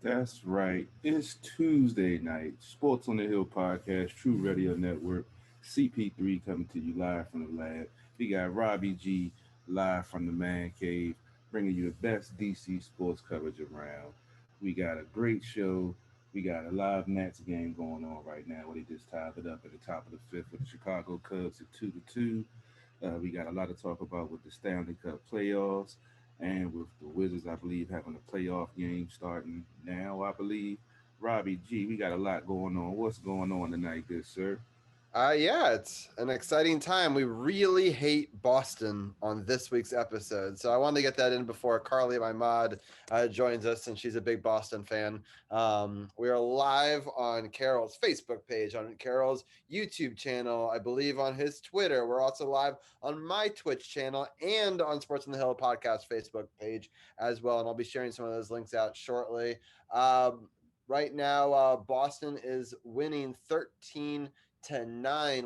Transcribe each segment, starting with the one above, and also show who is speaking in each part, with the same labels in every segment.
Speaker 1: That's right. It's Tuesday night. Sports on the Hill podcast, True Radio Network, CP3 coming to you live from the lab. We got Robbie G live from the man cave, bringing you the best DC sports coverage around. We got a great show. We got a live Nats game going on right now where they just tied it up at the top of the fifth with the Chicago Cubs at 2-2. We got a lot to talk about with the Stanley Cup playoffs and with the Wizards, I believe, having a playoff game starting now, I believe. Robbie G, we got a lot going on. What's going on tonight, good sir?
Speaker 2: Yeah, it's an exciting time. We really hate Boston on this week's episode. So I wanted to get that in before Carly, my mod, joins us, and she's a big Boston fan. We are live on Carol's Facebook page, on Carol's YouTube channel, I believe on his Twitter. We're also live on my Twitch channel and on Sports on the Hill podcast Facebook page as well. And I'll be sharing some of those links out shortly. Right now, Boston is winning 13-9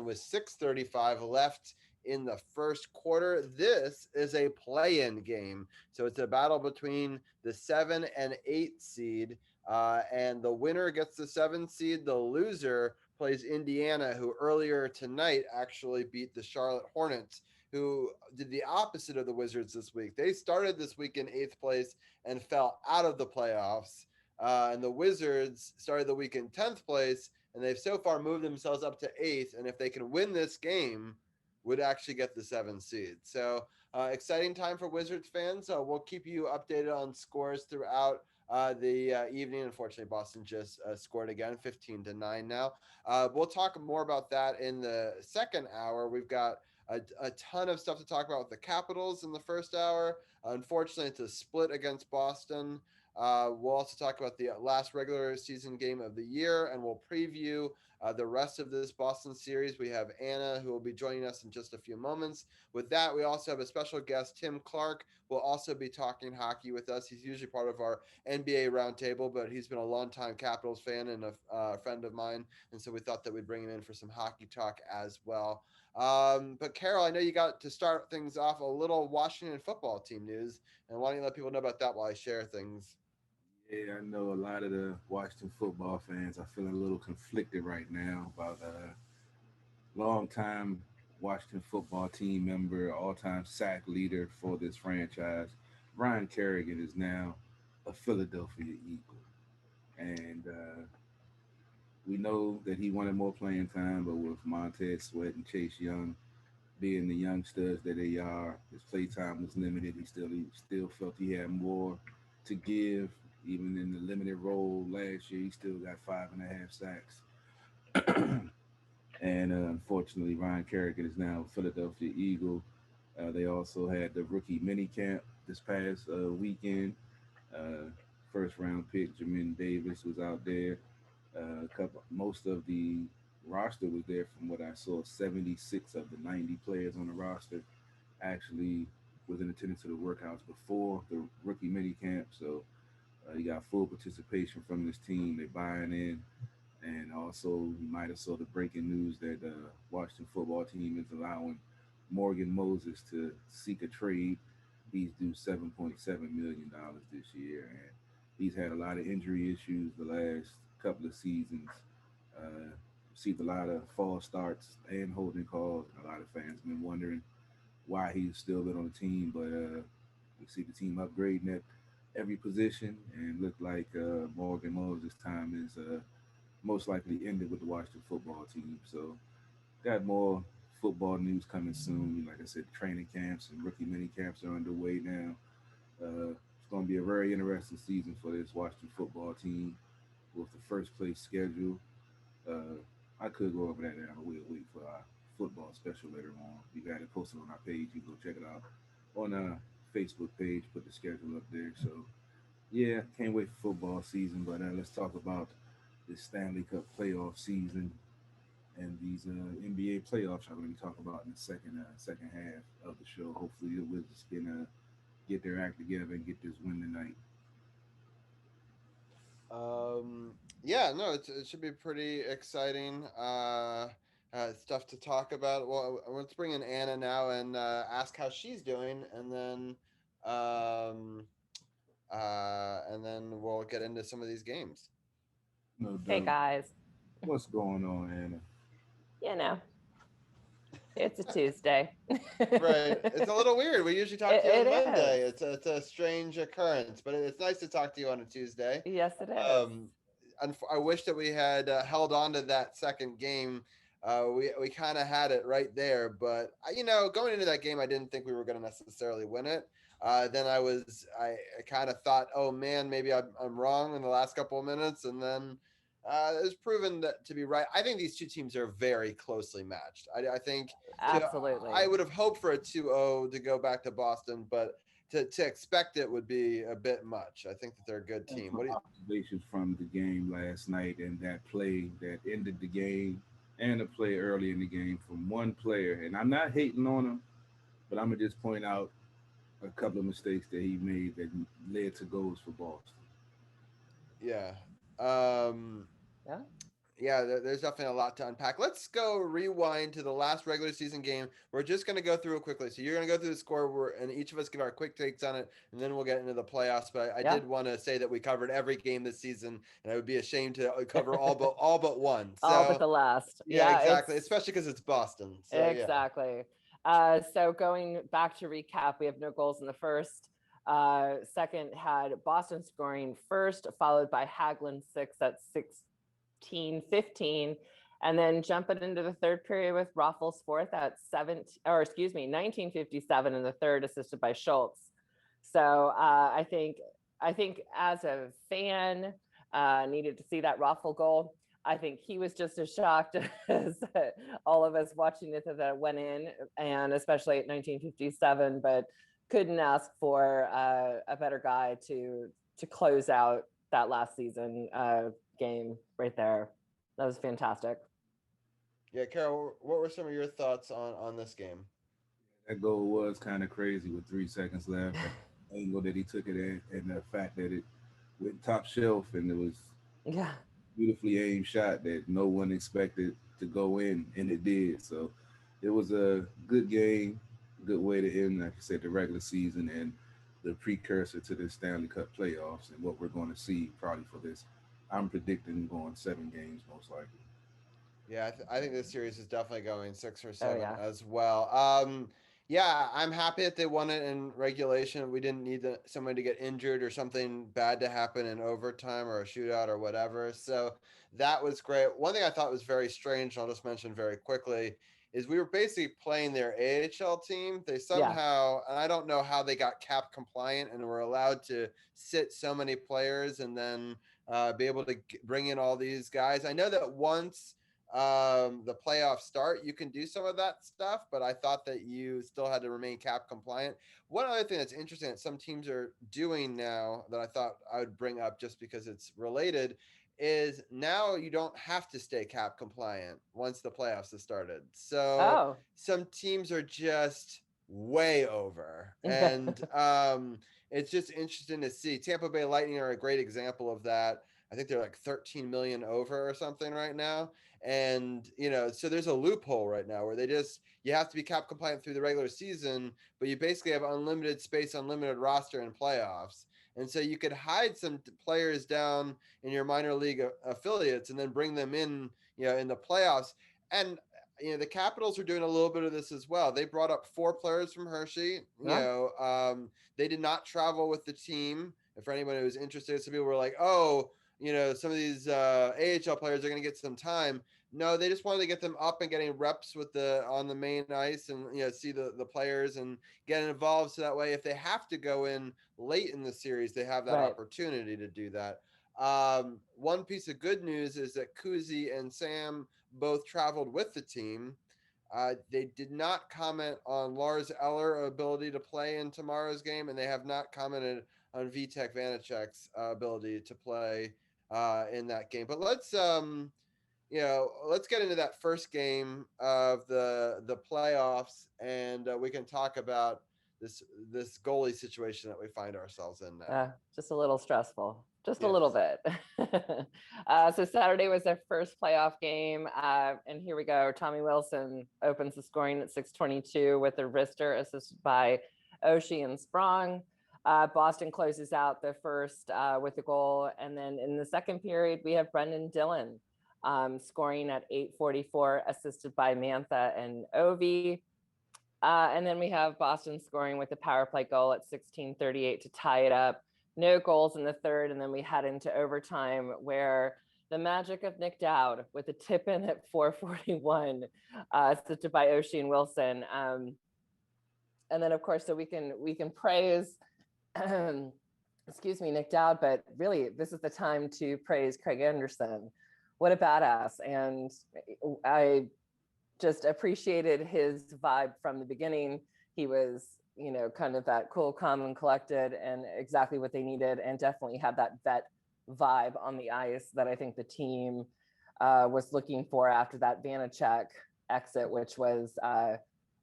Speaker 2: with 6:35 left in the first quarter. This is a play-in game, so it's a battle between the 7 and 8 seed, and the winner gets the 7 seed. The loser plays Indiana, who earlier tonight actually beat the Charlotte Hornets, who did the opposite of the Wizards this week. They started this week in 8th place and fell out of the playoffs. And the Wizards started the week in 10th place, and they've so far moved themselves up to 8th. And if they can win this game, would actually get the 7th seed. So exciting time for Wizards fans. We'll keep you updated on scores throughout the evening. Unfortunately, Boston just scored again, 15-9 now. We'll talk more about that in the second hour. We've got a ton of stuff to talk about with the Capitals in the first hour. Unfortunately, it's a split against Boston. We'll also talk about the last regular season game of the year, and we'll preview the rest of this Boston series. We have Anna, who will be joining us in just a few moments. With that, we also have a special guest, Tim Clark, will also be talking hockey with us. He's usually part of our NBA roundtable, but he's been a longtime Capitals fan and a friend of mine, and so we thought that we'd bring him in for some hockey talk as well. But Carol, I know you got to start things off a little Washington football team news, and why don't you let people know about that while I share things?
Speaker 1: Yeah, I know a lot of the Washington football fans are feeling a little conflicted right now about a longtime Washington football team member, all-time sack leader for this franchise. Ryan Kerrigan is now a Philadelphia Eagle, and we know that he wanted more playing time, but with Montez Sweat and Chase Young being the young studs that they are, his play time was limited. He still felt he had more to give. Even in the limited role last year, he still got 5.5 sacks. And unfortunately, Ryan Kerrigan is now a Philadelphia Eagle. They also had the rookie mini camp this past weekend. Uh, First round pick Jamin Davis was out there. Most of the roster was there from what I saw. 76 of the 90 players on the roster actually was in attendance to the workouts before the rookie mini camp. So you got full participation from this team. They're buying in. And also, you might have saw the breaking news that the Washington football team is allowing Morgan Moses to seek a trade. He's due $7.7 million this year, and he's had a lot of injury issues the last couple of seasons. Received a lot of false starts and holding calls, and a lot of fans have been wondering why he's still been on the team. But we see the team upgrading at every position, and look like Morgan Moses' time is most likely ended with the Washington football team. So got more football news coming soon. Like I said, training camps and rookie mini camps are underway now. It's going to be a very interesting season for this Washington football team with the first place schedule. I could go over that now. We'll wait for our football special later on. We got it posted on our page. You can go check it out on our Facebook page. Put the schedule up there. So yeah, can't wait for football season. But let's talk about this Stanley Cup playoff season and these NBA playoffs I'm going to be talking about in the second half of the show. Hopefully, the Wizards can get their act together and get this win tonight.
Speaker 2: Yeah, no, it should be pretty exciting stuff to talk about. Well, let's bring in Anna now and ask how she's doing, and then um, and then we'll get into some of these games.
Speaker 1: No
Speaker 3: Hey
Speaker 1: doubt.
Speaker 3: guys,
Speaker 1: What's going on, Anna?
Speaker 3: you know, it's a Tuesday.
Speaker 2: Right. It's a little weird. We usually talk to you on
Speaker 3: It
Speaker 2: Monday.
Speaker 3: is.
Speaker 2: It's a strange occurrence, but it's nice to talk to you on a Tuesday.
Speaker 3: Yes, it is.
Speaker 2: Um, I wish that we had held on to that second game. We kind of had it right there, but going into that game, I didn't think we were going to necessarily win it. Then I kind of thought, oh man, maybe I'm wrong in the last couple of minutes, and then it was proven to be right. I think these two teams are very closely matched. I think to I
Speaker 3: Absolutely.
Speaker 2: would have hoped for a 2-0 to go back to Boston, but to expect it would be a bit much. I think that they're a good
Speaker 1: And
Speaker 2: team.
Speaker 1: some
Speaker 2: What do you?
Speaker 1: observations from the game last night and that play that ended the game and the play early in the game from one player. And I'm not hating on him, but I'm gonna just point out a couple of mistakes that he made that led to goals for Boston.
Speaker 2: Yeah. Um,
Speaker 3: Yeah.
Speaker 2: yeah, there's definitely a lot to unpack. Let's go rewind to the last regular season game. We're just going to go through it quickly. So you're going to go through the score, and each of us give our quick takes on it, and then we'll get into the playoffs. But I
Speaker 3: Yeah.
Speaker 2: did want to say that we covered every game this season, and I would be ashamed to cover all but one.
Speaker 3: All but
Speaker 2: So
Speaker 3: the last.
Speaker 2: yeah,
Speaker 3: Yeah,
Speaker 2: exactly.
Speaker 3: it's
Speaker 2: Especially because it's Boston. So yeah.
Speaker 3: exactly. So going back to recap, we have no goals in the first. Second had Boston scoring first, followed by Haglund six at 16-15. And then jumping into the third period with Raffles fourth at 1957 in the third, assisted by Schultz. So I think as a fan, needed to see that Raffle goal. I think he was just as shocked as all of us watching it that it went in, and especially at 1957. But couldn't ask for a better guy to close out that last season game right there. That was fantastic.
Speaker 2: Yeah, Carol, what were some of your thoughts on this game?
Speaker 1: That goal was kind of crazy with 3 seconds left. The angle that he took it at, and the fact that it went top shelf and it was
Speaker 3: Yeah.
Speaker 1: beautifully aimed shot that no one expected to go in, and it did. So it was a good game, good way to end, like I said, the regular season and the precursor to the Stanley Cup playoffs and what we're going to see probably for this. I'm predicting going 7 games most likely.
Speaker 2: Yeah, I think this series is definitely going six or
Speaker 3: Oh
Speaker 2: seven
Speaker 3: yeah.
Speaker 2: as well. Yeah, I'm happy that they won it in regulation. We didn't need somebody to get injured or something bad to happen in overtime or a shootout or whatever. So that was great. One thing I thought was very strange, and I'll just mention very quickly, is we were basically playing their AHL team. They
Speaker 3: Yeah.
Speaker 2: somehow, and I don't know how they got cap compliant and were allowed to sit so many players and then be able to bring in all these guys. I know that once the playoffs start, you can do some of that stuff, but I thought that you still had to remain cap compliant. One other thing that's interesting that some teams are doing now that I thought I would bring up just because it's related is now you don't have to stay cap compliant once the playoffs have started. So
Speaker 3: Oh.
Speaker 2: some teams are just way over, and it's just interesting to see. Tampa Bay Lightning are a great example of that. I think they're like 13 million over or something right now. And so there's a loophole right now where you have to be cap compliant through the regular season, but you basically have unlimited space, unlimited roster in playoffs. And so you could hide some players down in your minor league affiliates and then bring them in the playoffs. And the Capitals are doing a little bit of this as well. They brought up 4 players from Hershey.
Speaker 3: Yeah.
Speaker 2: They did not travel with the team. And for anybody who's interested, some people were like, "Oh, some of these AHL players are going to get some time." No, they just wanted to get them up and getting reps on the main ice and see the players and get involved. So that way, if they have to go in late in the series, they have that
Speaker 3: Right.
Speaker 2: opportunity to do that. One piece of good news is that Kuzi and Sam both traveled with the team. They did not comment on Lars Eller ability to play in tomorrow's game, and they have not commented on Vitek Vanacek's ability to play in that game. But let's get into that first game of the playoffs, and we can talk about this goalie situation that we find ourselves in now.
Speaker 3: Just a little stressful, just a
Speaker 2: Yes.
Speaker 3: little bit. So Saturday was their first playoff game, and here we go. Tommy Wilson opens the scoring at 6:22 with a wrister assisted by Oshie and Sprong. Boston closes out the first with a goal. And then in the second period, we have Brendan Dillon scoring at 8:44, assisted by Mantha and Ovi. And then we have Boston scoring with a power play goal at 16:38 to tie it up. No goals in the third. And then we head into overtime where the magic of Nick Dowd with a tip in at 4:41, assisted by Oshie and Wilson. And then, of course, so we can praise excuse me, Nick Dowd, but really this is the time to praise Craig Anderson. What a badass. And I just appreciated his vibe from the beginning. He was, kind of that cool, calm, and collected, and exactly what they needed, and definitely had that vet vibe on the ice that I think the team was looking for after that Vanacek exit, which was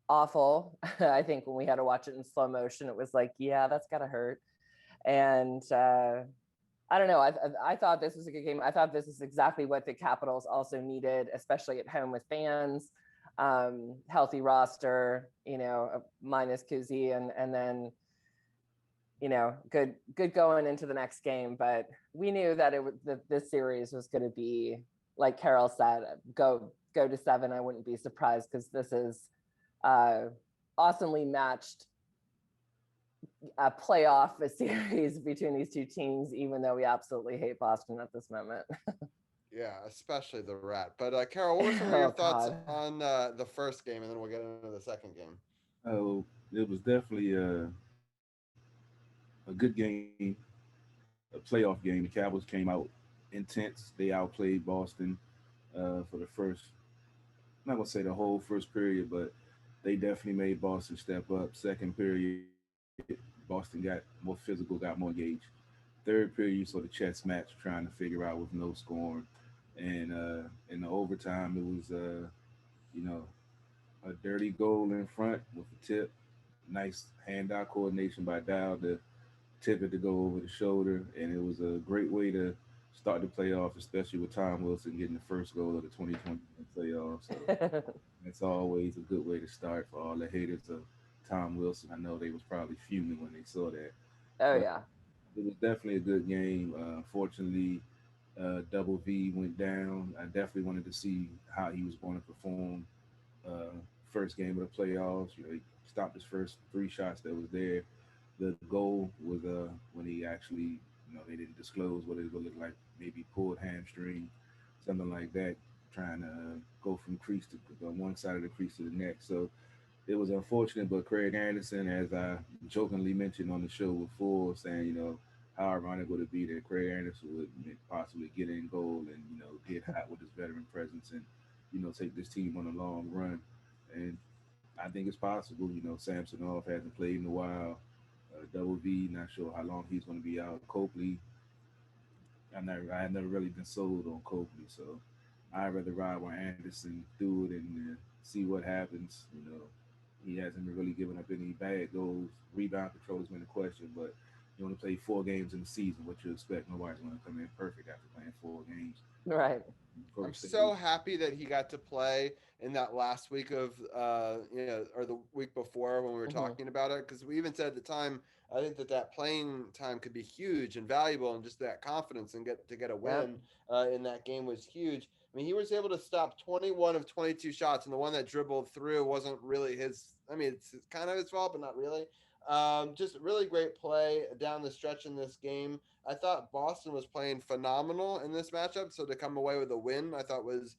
Speaker 3: awful. I think when we had to watch it in slow motion, it was like, yeah, that's gotta hurt. And I don't know. I thought this was a good game. I thought this is exactly what the Capitals also needed, especially at home with fans. Healthy roster, minus Kuzi, and then good going into the next game. But we knew that this series was going to be, like Carol said, go to 7. I wouldn't be surprised, because this is awesomely matched a playoff series between these two teams, even though we absolutely hate Boston at this moment.
Speaker 2: Yeah, especially the Rat. But Carol, what were some of your
Speaker 3: Oh
Speaker 2: thoughts
Speaker 3: God.
Speaker 2: on the first game, and then we'll get into the second game?
Speaker 1: Oh, it was definitely a good game, a playoff game. The Cowboys came out intense. They outplayed Boston for the first, I'm not gonna say the whole first period, but they definitely made Boston step up. Second period, Boston got more physical, got more engaged. Third period, you saw the chess match trying to figure out with no scoring, and in the overtime, it was you know a dirty goal in front with a tip, nice hand-eye coordination by Dow to tip it to go over the shoulder, and it was a great way to start the playoffs, especially with Tom Wilson getting the first goal of the 2020 playoffs. So that's always a good way to start for all the haters of Tom Wilson. I know they was probably fuming when they saw that,
Speaker 3: Oh
Speaker 1: but
Speaker 3: yeah.
Speaker 1: it was definitely a good game. Fortunately, Double V went down. I definitely wanted to see how he was going to perform first game of the playoffs. He stopped his first 3 shots that was there. The goal was when he actually, they didn't disclose what it would look like, maybe pulled hamstring, something like that, trying to go from crease to one side of the crease to the neck. So it was unfortunate, but Craig Anderson, as I jokingly mentioned on the show before, saying, how ironic would it be that Craig Anderson would possibly get in goal and, get hot with his veteran presence and, take this team on a long run. And I think it's possible. Samsonov hasn't played in a while. Double V, not sure how long he's going to be out. Copley, I have never really been sold on Copley, so I'd rather ride with Anderson through it and see what happens. He hasn't really given up any bad goals. Rebound control has been a question, but you only play 4 games in the season. What you expect? Nobody's going to come in perfect after playing 4 games.
Speaker 3: Right.
Speaker 2: I'm
Speaker 1: First thing,
Speaker 2: so happy that he got to play in that last week of, or the week before when we were
Speaker 3: Mm-hmm.
Speaker 2: talking about it, because we even said at the time, I think that playing time could be huge and valuable, and just that confidence and get a
Speaker 3: Yep.
Speaker 2: win in that game was huge. I mean, he was able to stop 21 of 22 shots, and the one that dribbled through wasn't really his. I mean, it's kind of his fault, but not really. Just really great play down the stretch in this game. I thought Boston was playing phenomenal in this matchup, so to come away with a win, I thought was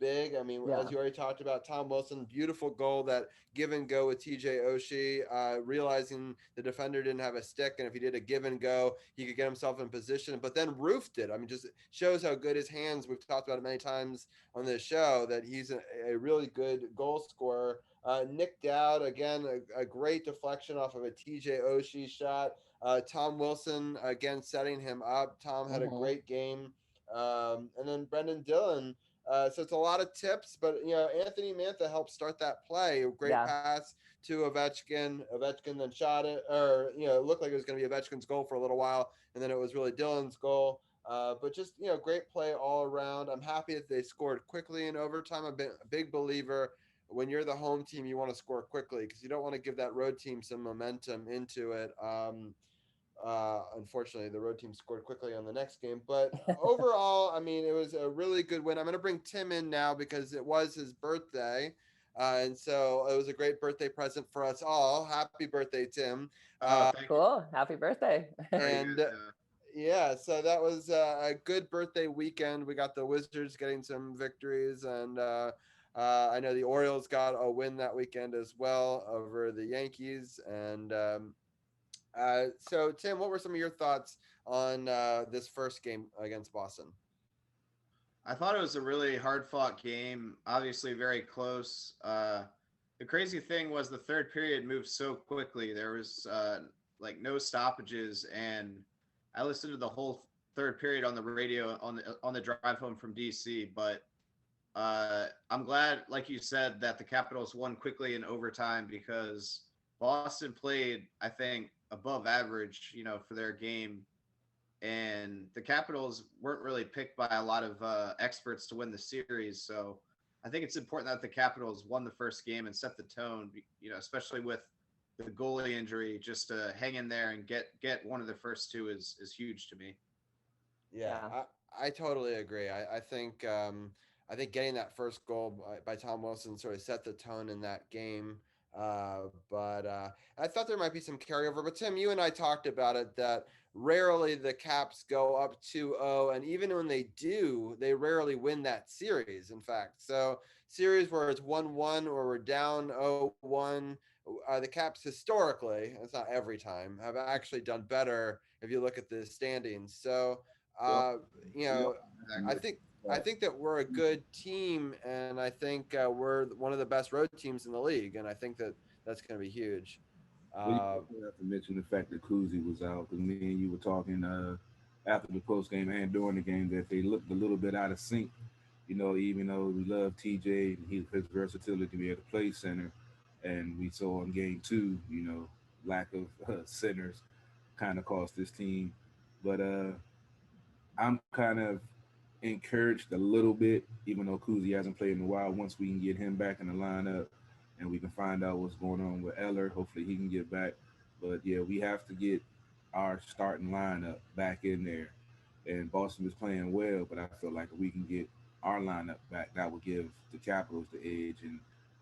Speaker 2: big. I mean,
Speaker 3: Yeah.
Speaker 2: as you already talked about, Tom Wilson, beautiful goal, that give and go with TJ Oshie, realizing the defender didn't have a stick, and if he did a give and go, he could get himself in position, but then roofed it. I mean, just shows how good his hands, we've talked about it many times on this show, that he's a really good goal scorer. Nick Dowd, again, a great deflection off of a TJ Oshie shot. Tom Wilson, again, setting him up. Tom had a
Speaker 3: Mm-hmm.
Speaker 2: great game. And then Brendan Dillon. So it's a lot of tips, but Anthony Mantha helped start that play. A great
Speaker 3: Yeah.
Speaker 2: pass to Ovechkin. Ovechkin then shot it, or it looked like it was going to be Ovechkin's goal for a little while, and then it was really Dillon's goal. But just great play all around. I'm happy that they scored quickly in overtime. I've been a big believer, when you're the home team, you want to score quickly because you don't want to give that road team some momentum into it. Unfortunately, the road team scored quickly on the next game. But overall, I mean, it was a really good win. I'm going to bring Tim in now because it was his birthday. And so it was a great birthday present for us all. Happy birthday, Tim.
Speaker 4: Oh, thank you.
Speaker 3: Cool. Happy birthday.
Speaker 2: And yeah, so that was a good birthday weekend. We got the Wizards getting some victories, and I know the Orioles got a win that weekend as well over the Yankees. And so, Tim, what were some of your thoughts on this first game against Boston?
Speaker 4: I thought it was a really hard fought game, obviously very close. The crazy thing was the third period moved so quickly. There was like no stoppages, and I listened to the whole third period on the radio on the drive home from DC. But I'm glad, like you said, that the Capitals won quickly in overtime because Boston played, I think, above average, for their game, and the Capitals weren't really picked by a lot of experts to win the series. So I think it's important that the Capitals won the first game and set the tone, especially with the goalie injury. Just to hang in there and get one of the first two is huge to me.
Speaker 2: Yeah, I totally agree. I think getting that first goal by Tom Wilson sort of set the tone in that game. But I thought there might be some carryover. But Tim, you and I talked about it that rarely the Caps go up 2-0, and even when they do, they rarely win that series. In fact, so series where it's 1-1 or we're down 0-1, the Caps historically, it's not every time, have actually done better if you look at the standings. So you know, I think I think that we're a good team, and I think we're one of the best road teams in the league, and I think that that's going to be huge.
Speaker 1: Well, you have to mention the fact that Kuzi was out because me and you were talking after the post game and during the game that they looked a little bit out of sync. Even though we love TJ and his versatility to be able to play center, and we saw in game two, lack of centers kind of cost this team. But I'm kind of encouraged a little bit, even though Kuzi hasn't played in a while. Once we can get him back in the lineup and we can find out what's going on with Eller, hopefully he can get back. But yeah, we have to get our starting lineup back in there. And Boston is playing well, but I feel like if we can get our lineup back, that will give the Capitals the edge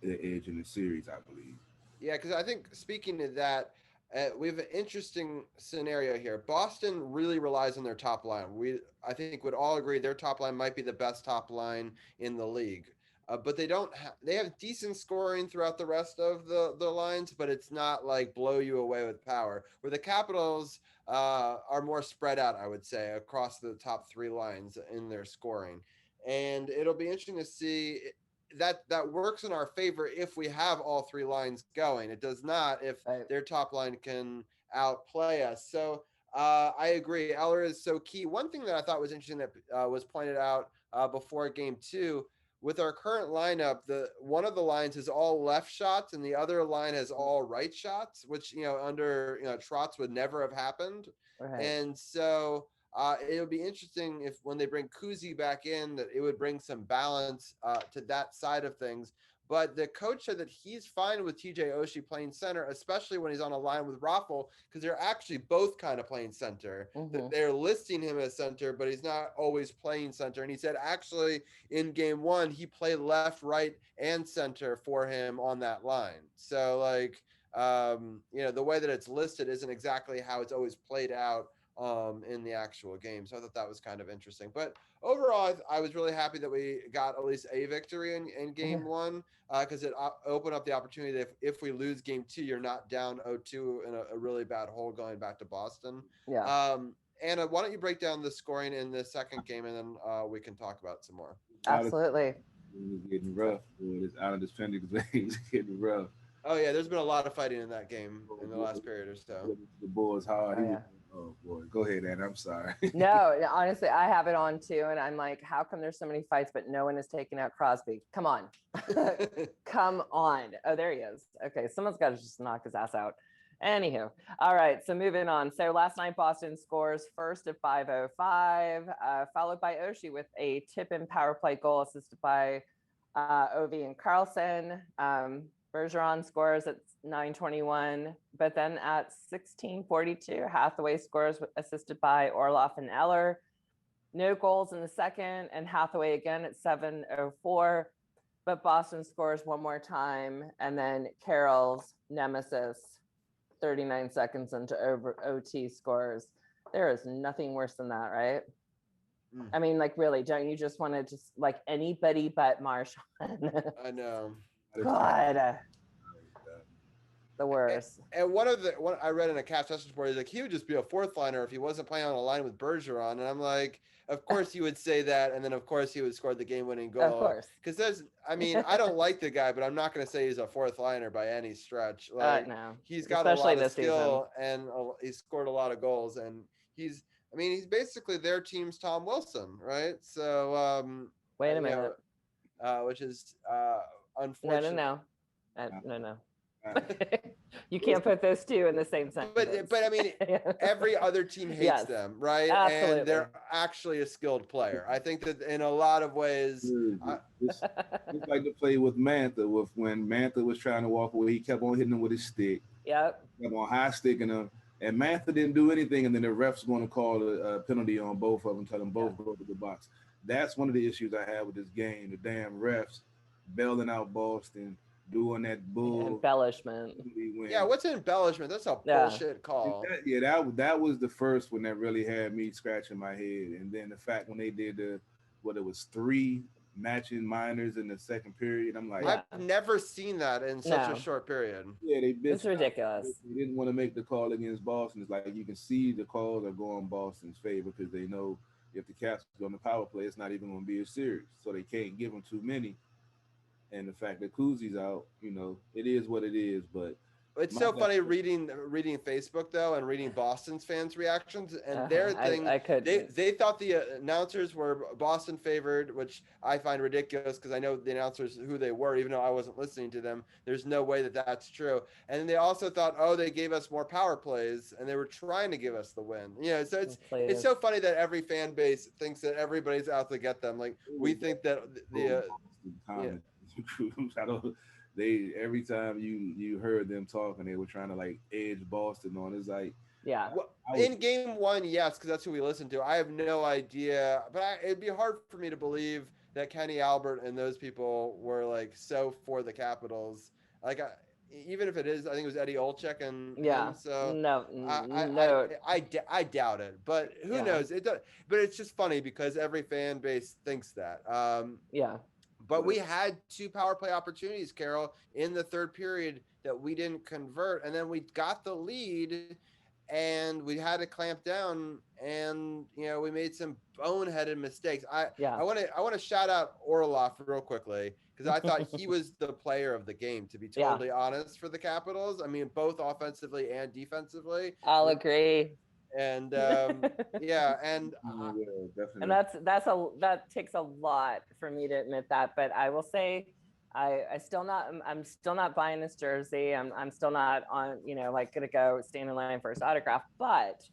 Speaker 1: in the series, I believe.
Speaker 2: Yeah, because I think speaking to that, we have an interesting scenario here. Boston really relies on their top line. I think, would all agree their top line might be the best top line in the league. But they don't. They have decent scoring throughout the rest of the lines, but it's not like blow you away with power. Where the Capitals are more spread out, I would say, across the top three lines in their scoring. And it'll be interesting to see that works in our favor if we have all three lines going. It does not if their top line can outplay us. So I agree. Eller is so key. One thing that I thought was interesting that was pointed out before game two, with our current lineup, the one of the lines is all left shots and the other line has all right shots, which under Trotz would never have happened. Right. And so it would be interesting if when they bring Kuzi back in, that it would bring some balance to that side of things. But the coach said that he's fine with TJ Oshie playing center, especially when he's on a line with Raffle, because they're actually both kind of playing center. Mm-hmm. They're listing him as center, but he's not always playing center. And he said actually in game one, he played left, right, and center for him on that line. So the way that it's listed isn't exactly how it's always played out in the actual game. So I thought that was kind of interesting. But overall, I was really happy that we got at least a victory in game one, because it opened up the opportunity that if we lose game two, you're not down 0-2 in a really bad hole going back to Boston. Yeah. Anna, why don't you break down the scoring in the second game, and then we can talk about it some more.
Speaker 3: Absolutely.
Speaker 1: It's getting rough. It's out of this Phoenix Bay. It's getting rough.
Speaker 2: Oh, yeah, there's been a lot of fighting in that game in the last period or so.
Speaker 1: The boy's hard. Oh boy, go ahead, Ann. I'm sorry.
Speaker 3: No, honestly, I have it on too, and I'm like, how come there's so many fights, but no one is taking out Crosby? Come on, come on. Oh, there he is. Okay, someone's got to just knock his ass out. Anywho, all right. So moving on. So last night, Boston scores first at 5:05, followed by Oshie with a tip-in power play goal assisted by Ovi and Carlson. Bergeron scores at 9:21, but then at 16:42, Hathaway scores assisted by Orloff and Eller. No goals in the second, and Hathaway again at 7:04. But Boston scores one more time, and then Carroll's nemesis, 39 seconds into OT, scores. There is nothing worse than that, right? I mean, like, really, don't you just want to just like anybody but Marchand?
Speaker 2: I know.
Speaker 3: God, the worst.
Speaker 2: And one I read in a Caps message board is like he would just be a fourth liner if he wasn't playing on a line with Bergeron, and I'm like, of course you would say that, and then of course he would score the game-winning goal.
Speaker 3: Of course,
Speaker 2: because I mean, I don't like the guy, but I'm not going to say he's a fourth liner by any stretch. Like
Speaker 3: no,
Speaker 2: he's got
Speaker 3: especially
Speaker 2: a lot of skill,
Speaker 3: season.
Speaker 2: and he scored a lot of goals, and he's basically their team's Tom Wilson, right? So
Speaker 3: wait a minute,
Speaker 2: which is unfortunate.
Speaker 3: No. You can't put those two in the same sentence.
Speaker 2: But I mean, every other team hates them, right?
Speaker 3: Absolutely.
Speaker 2: And they're actually a skilled player. I think that in a lot of ways,
Speaker 1: it's like to play with Mantha. When Mantha was trying to walk away, he kept on hitting him with his stick.
Speaker 3: Yep.
Speaker 1: Kept on high sticking him, and Mantha didn't do anything, and then the refs going to call a penalty on both of them, tell them both go to the box. That's one of the issues I have with this game. The damn refs bailing out Boston, doing that bull
Speaker 3: embellishment.
Speaker 2: Yeah, what's embellishment? That's a bullshit call.
Speaker 1: That was the first one that really had me scratching my head. And then the fact when they did it was 3 matching minors in the second period. I'm like,
Speaker 2: I've never seen that in such a short period.
Speaker 1: Yeah,
Speaker 3: it's ridiculous.
Speaker 1: They didn't want to make the call against Boston. It's like you can see the calls are going Boston's favor because they know if the Caps go on the power play, it's not even going to be a series. So they can't give them too many. And the fact that Kuzi's out, it is what it is. But
Speaker 2: it's so funny reading Facebook though, and reading Boston's fans' reactions, and their thing. They thought the announcers were Boston favored, which I find ridiculous because I know the announcers who they were, even though I wasn't listening to them. There's no way that that's true. And then they also thought, they gave us more power plays, and they were trying to give us the win. So it's so funny that every fan base thinks that everybody's out to get them. Like we think that
Speaker 1: every time you heard them talking, they were trying to like edge Boston on. It's like
Speaker 2: in game 1, yes, because that's who we listened to. I have no idea, but it'd be hard for me to believe that Kenny Albert and those people were like so for the Capitals. Like even if it is, I think it was Eddie Olczyk and so
Speaker 3: no,
Speaker 2: I doubt it, but who knows? It does, but it's just funny because every fan base thinks that. But we had 2 power play opportunities, Carol, in the third period that we didn't convert, and then we got the lead, and we had to clamp down, and we made some boneheaded mistakes. I want to shout out Orloff real quickly because I thought he was the player of the game, to be totally honest, for the Capitals. I mean, both offensively and defensively.
Speaker 3: I'll agree.
Speaker 2: And
Speaker 3: and that takes a lot for me to admit that, but I will say I'm still not buying this jersey. I'm still not on like gonna go stand in line for his autograph, but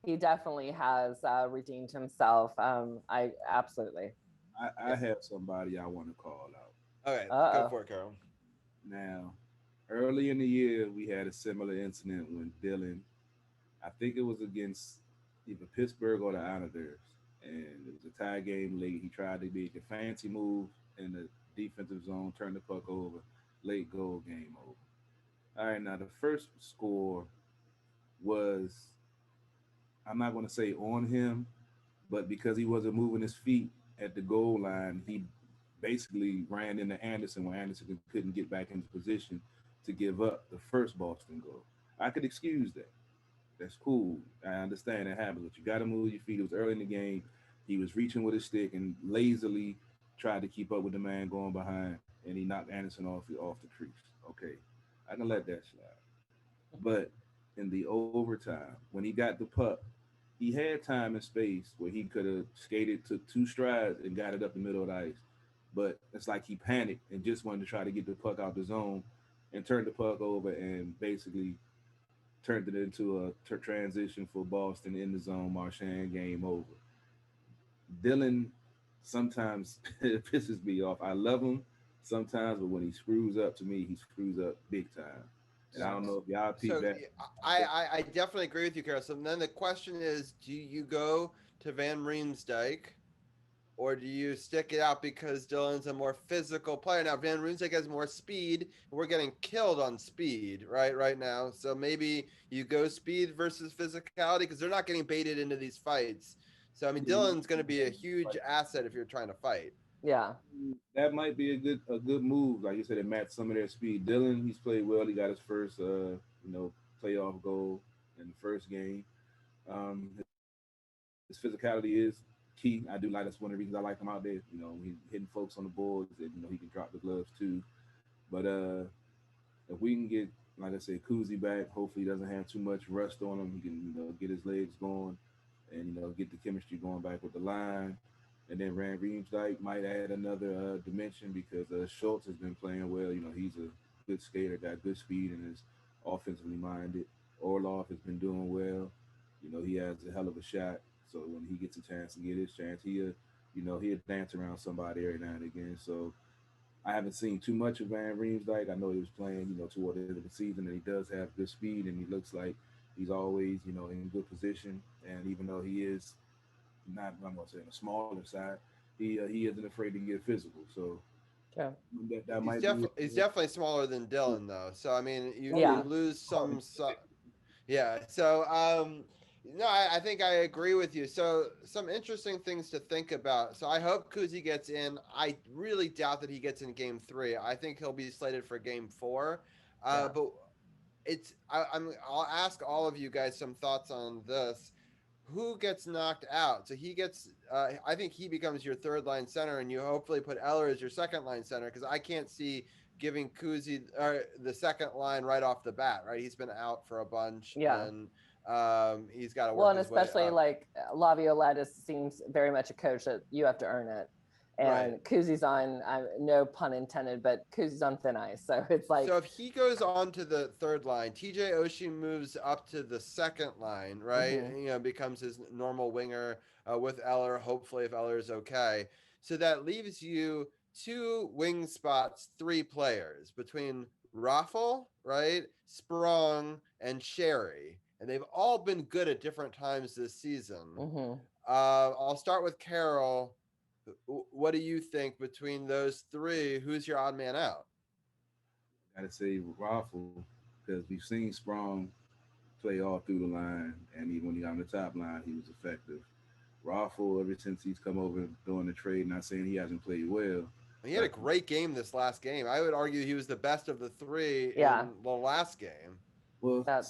Speaker 3: he definitely has redeemed himself. I absolutely
Speaker 1: I have somebody I want to call out.
Speaker 2: Okay, go for it, Carol.
Speaker 1: Now, early in the year we had a similar incident when Dylan, I think it was against either Pittsburgh or the Islanders, and it was a tie game late. He tried to make a fancy move in the defensive zone, turn the puck over, late goal, game over. All right, now the first score was, I'm not going to say on him, but because he wasn't moving his feet at the goal line, he basically ran into Anderson when Anderson couldn't get back into position to give up the first Boston goal. I could excuse that. That's cool. I understand that happens, but you got to move your feet. It was early in the game. He was reaching with his stick and lazily tried to keep up with the man going behind, and he knocked Anderson off the crease. Okay, I can let that slide. But in the overtime, when he got the puck, he had time and space where he could have skated, took 2 strides, and got it up the middle of the ice. But it's like he panicked and just wanted to try to get the puck out the zone and turned the puck over and basically turned it into a transition for Boston in the zone, Marchand, game over. Dylan sometimes pisses me off. I love him. sometimes, but when he screws up, to me, he screws up big time. And I
Speaker 2: So,
Speaker 1: don't know if y'all peep
Speaker 2: so
Speaker 1: that.
Speaker 2: I definitely agree with you, Carol. So then the question is, do you go to Van Riemsdyk, or do you stick it out because Dylan's a more physical player? Now Van Riemsdyk has more speed. We're getting killed on speed right now. So maybe you go speed versus physicality because they're not getting baited into these fights. So I mean, Dylan's going to be a huge asset if you're trying to fight.
Speaker 3: Yeah.
Speaker 1: That might be a good move. Like you said, it matched some of their speed. Dylan, he's played well. He got his first playoff goal in the first game. His physicality is key. I do like that's one of the reasons I like him out there. He's hitting folks on the boards, and he can drop the gloves too. But if we can get, like I said, Kuzi back, hopefully he doesn't have too much rust on him. He can get his legs going, and get the chemistry going back with the line. And then Rand Reemsdyke might add another dimension because Schultz has been playing well. He's a good skater, got good speed, and is offensively minded. Orlov has been doing well. He has a hell of a shot. So when he gets a chance to get his chance, he'll dance around somebody every now and again. So I haven't seen too much of Van Riemsdyk. I know he was playing, toward the end of the season, and he does have good speed, and he looks like he's always, in good position. And even though he is not, I'm going to say, on the smaller side, he isn't afraid to get physical. So
Speaker 3: Yeah.
Speaker 1: that might be.
Speaker 2: He's definitely smaller than Dylan though. So I mean, you
Speaker 3: Yeah.
Speaker 2: lose some. Yeah. So no, I think I agree with you. So some interesting things to think about. So I hope Kuzi gets in. I really doubt that he gets in game 3. I think he'll be slated for game 4.
Speaker 3: Yeah.
Speaker 2: But I'll ask all of you guys some thoughts on this. Who gets knocked out? So he gets. I think he becomes your third line center, and you hopefully put Eller as your second line center because I can't see giving Kuzi the second line right off the bat. Right, he's been out for a bunch,
Speaker 3: Yeah.
Speaker 2: and he's got to
Speaker 3: Well,
Speaker 2: work
Speaker 3: and
Speaker 2: his way
Speaker 3: especially
Speaker 2: up.
Speaker 3: like Laviolette seems very much a coach that you have to earn it.
Speaker 2: Right.
Speaker 3: And Kuzi's on, no pun intended, but Kuzi's on thin ice. So it's like,
Speaker 2: So if he goes on to the third line, TJ Oshie moves up to the second line, right?
Speaker 3: mhm.
Speaker 2: Becomes his normal winger with Eller, hopefully if Eller is okay. So that leaves you 2 wing spots, 3 players between Raffle, right, Sprong, and Sherry. And they've all been good at different times this season.
Speaker 3: Mhm.
Speaker 2: I'll start with Carol. What do you think between those 3? Who's your odd man out?
Speaker 1: Got to say Raffle because we've seen Sprong play all through the line, and even when he got on the top line, he was effective. Raffle, ever since he's come over during the trade, not saying he hasn't played well,
Speaker 2: He had a
Speaker 1: but
Speaker 2: great game this last game. I would argue he was the best of the 3
Speaker 3: Yeah.
Speaker 2: in the last game.
Speaker 1: well,
Speaker 3: That,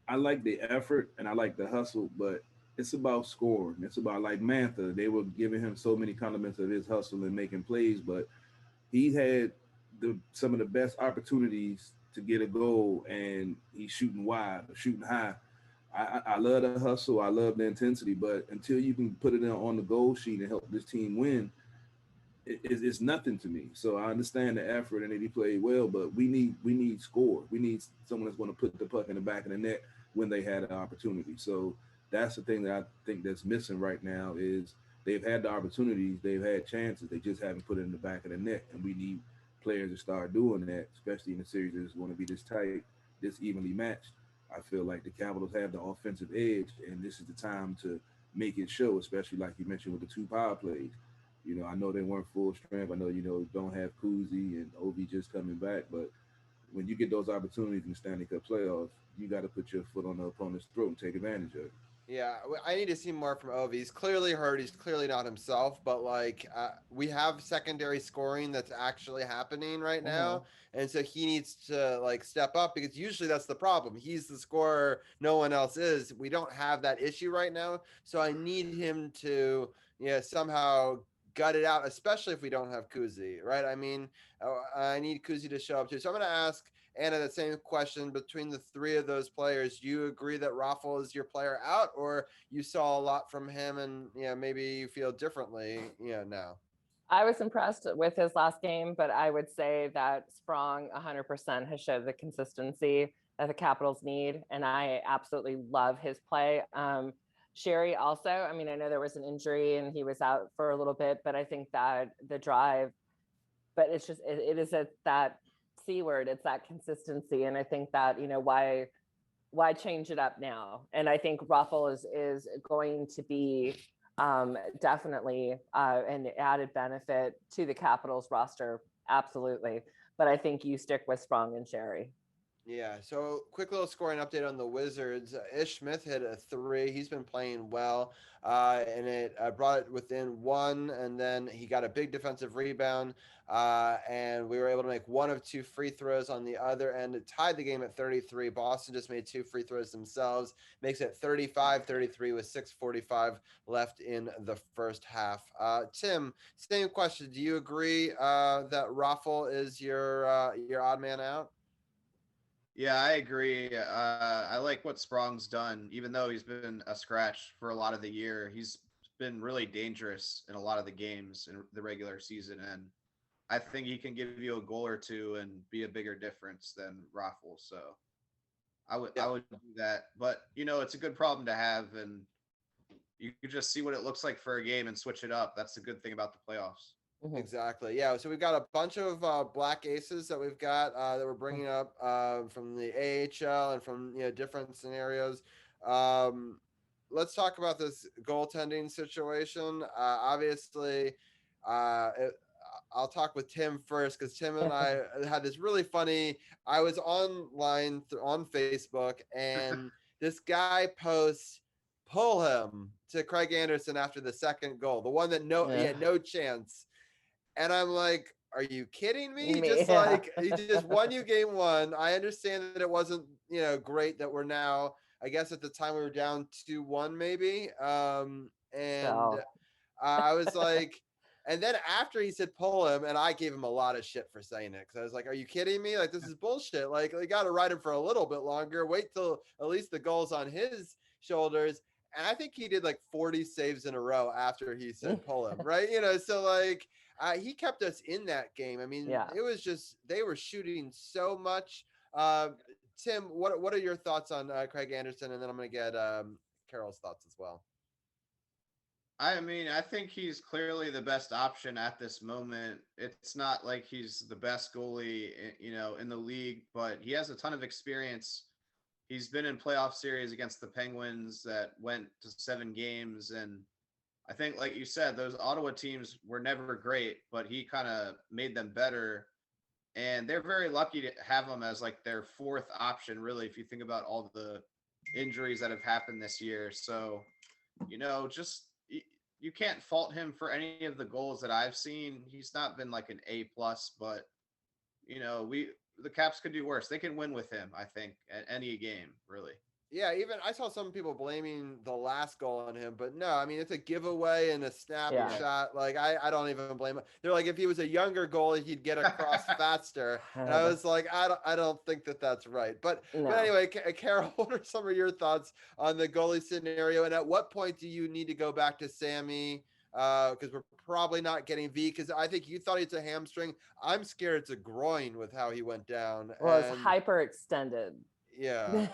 Speaker 1: I like the effort and I like the hustle, but it's about scoring. It's about like Mantha. They were giving him so many compliments of his hustle and making plays, but he had some of the best opportunities to get a goal, and he's shooting wide or shooting high. I love the hustle. I love the intensity, but until you can put it on the goal sheet and help this team win, it's nothing to me. So I understand the effort and that he played well, but we need score. We need someone that's going to put the puck in the back of the net when they had an opportunity. So that's the thing that I think that's missing right now is they've had the opportunities, they've had chances, they just haven't put it in the back of the net, and we need players to start doing that, especially in a series that's going to be this tight, this evenly matched. I feel like the Capitals have the offensive edge, and this is the time to make it show, especially like you mentioned with the 2 power plays. I know they weren't full strength. I know, don't have Kuzi and Ovi just coming back, but when you get those opportunities in the Stanley Cup playoffs, you got to put your foot on the opponent's throat and take advantage of it.
Speaker 2: Yeah, I need to see more from Ovi. He's clearly hurt. He's clearly not himself, but like we have secondary scoring that's actually happening right
Speaker 3: mhm.
Speaker 2: now. And so he needs to like step up because usually that's the problem. He's the scorer, no one else is. We don't have that issue right now. So I need him to somehow gut it out, especially if we don't have Kuzi, right? I mean, I need Kuzi to show up too. So I'm going to ask Anna, the same question between the 3 of those players. Do you agree that Raffle is your player out, or you saw a lot from him and maybe you feel differently now?
Speaker 3: I was impressed with his last game, but I would say that Sprong 100% has showed the consistency that the Capitals need, and I absolutely love his play. Sherry also, I mean, I know there was an injury and he was out for a little bit, but I think that the drive but it's just it is that C word. It's that consistency, and I think that why change it up now? And I think Ruffle is going to be definitely an added benefit to the Capitals roster, absolutely. But I think you stick with Sprong and Sherry.
Speaker 2: Yeah. So, quick little scoring update on the Wizards. Ish Smith hit a three. He's been playing well, and it brought it within one. And then he got a big defensive rebound, and we were able to make one of two free throws on the other end. It tied the game at 33. Boston just made two free throws themselves, makes it 35-33 with 6:45 left in the first half. Tim, same question. Do you agree that Raffle is your odd man out?
Speaker 4: Yeah, I agree. I like what Sprong's done, even though he's been a scratch for a lot of the year. He's been really dangerous in a lot of the games in the regular season, and I think he can give you a goal or two and be a bigger difference than Raffles. So I
Speaker 2: Yeah.
Speaker 4: would do that. But it's a good problem to have, and you can just see what it looks like for a game and switch it up. That's the good thing about the playoffs.
Speaker 3: Mhm.
Speaker 2: Exactly. Yeah. So we've got a bunch of black aces that we've got that we're bringing up from the AHL and from different scenarios. Um, let's talk about this goaltending situation. Obviously, uh, it, I'll talk with Tim first because Tim and I had this really funny. I was online on Facebook, and this guy posts, "Pull him" to Craig Anderson after the second goal, the one that he
Speaker 3: Yeah.
Speaker 2: had no chance. And I'm like, are you kidding me?
Speaker 3: Me,
Speaker 2: Just
Speaker 3: yeah.
Speaker 2: like he just won you game one. I understand that it wasn't, great that we're now, I guess at the time we were down 2-1 maybe. And
Speaker 3: So
Speaker 2: I was like, and then after he said pull him, and I gave him a lot of shit for saying it because I was like, "Are you kidding me? Like this is bullshit. Like you got to ride him for a little bit longer. Wait till at least the goal's on his shoulders." And I think he did like 40 saves in a row after he said pull him, right? So like he kept us in that game. I mean,
Speaker 3: yeah.
Speaker 2: it was just they were shooting so much. Uh, Tim, what are your thoughts on Craig Anderson? And then I'm gonna get Carol's thoughts as well.
Speaker 4: I mean, I think he's clearly the best option at this moment. It's not like he's the best goalie, in the league, but he has a ton of experience. He's been in playoff series against the Penguins that went to 7 games, and I think, like you said, those Ottawa teams were never great, but he kind of made them better. And they're very lucky to have him as like their fourth option, really, if you think about all the injuries that have happened this year. So, just you can't fault him for any of the goals that I've seen. He's not been like an A plus, but we the Caps could do worse. They can win with him, I think, at any game, really.
Speaker 2: Yeah, even I saw some people blaming the last goal on him, but no, I mean it's a giveaway and a snappy
Speaker 3: Yeah.
Speaker 2: shot. Like I don't even blame him. They're like if he was a younger goalie, he'd get across faster. And I was like, I don't think that that's right. But
Speaker 3: No.
Speaker 2: anyway, Carol, what are some of your thoughts on the goalie scenario? And at what point do you need to go back to Sammy? Because we're probably not getting V. Because I think you thought it's a hamstring. I'm scared it's a groin with how he went down.
Speaker 3: Well, it's
Speaker 2: And
Speaker 3: hyperextended.
Speaker 2: yeah.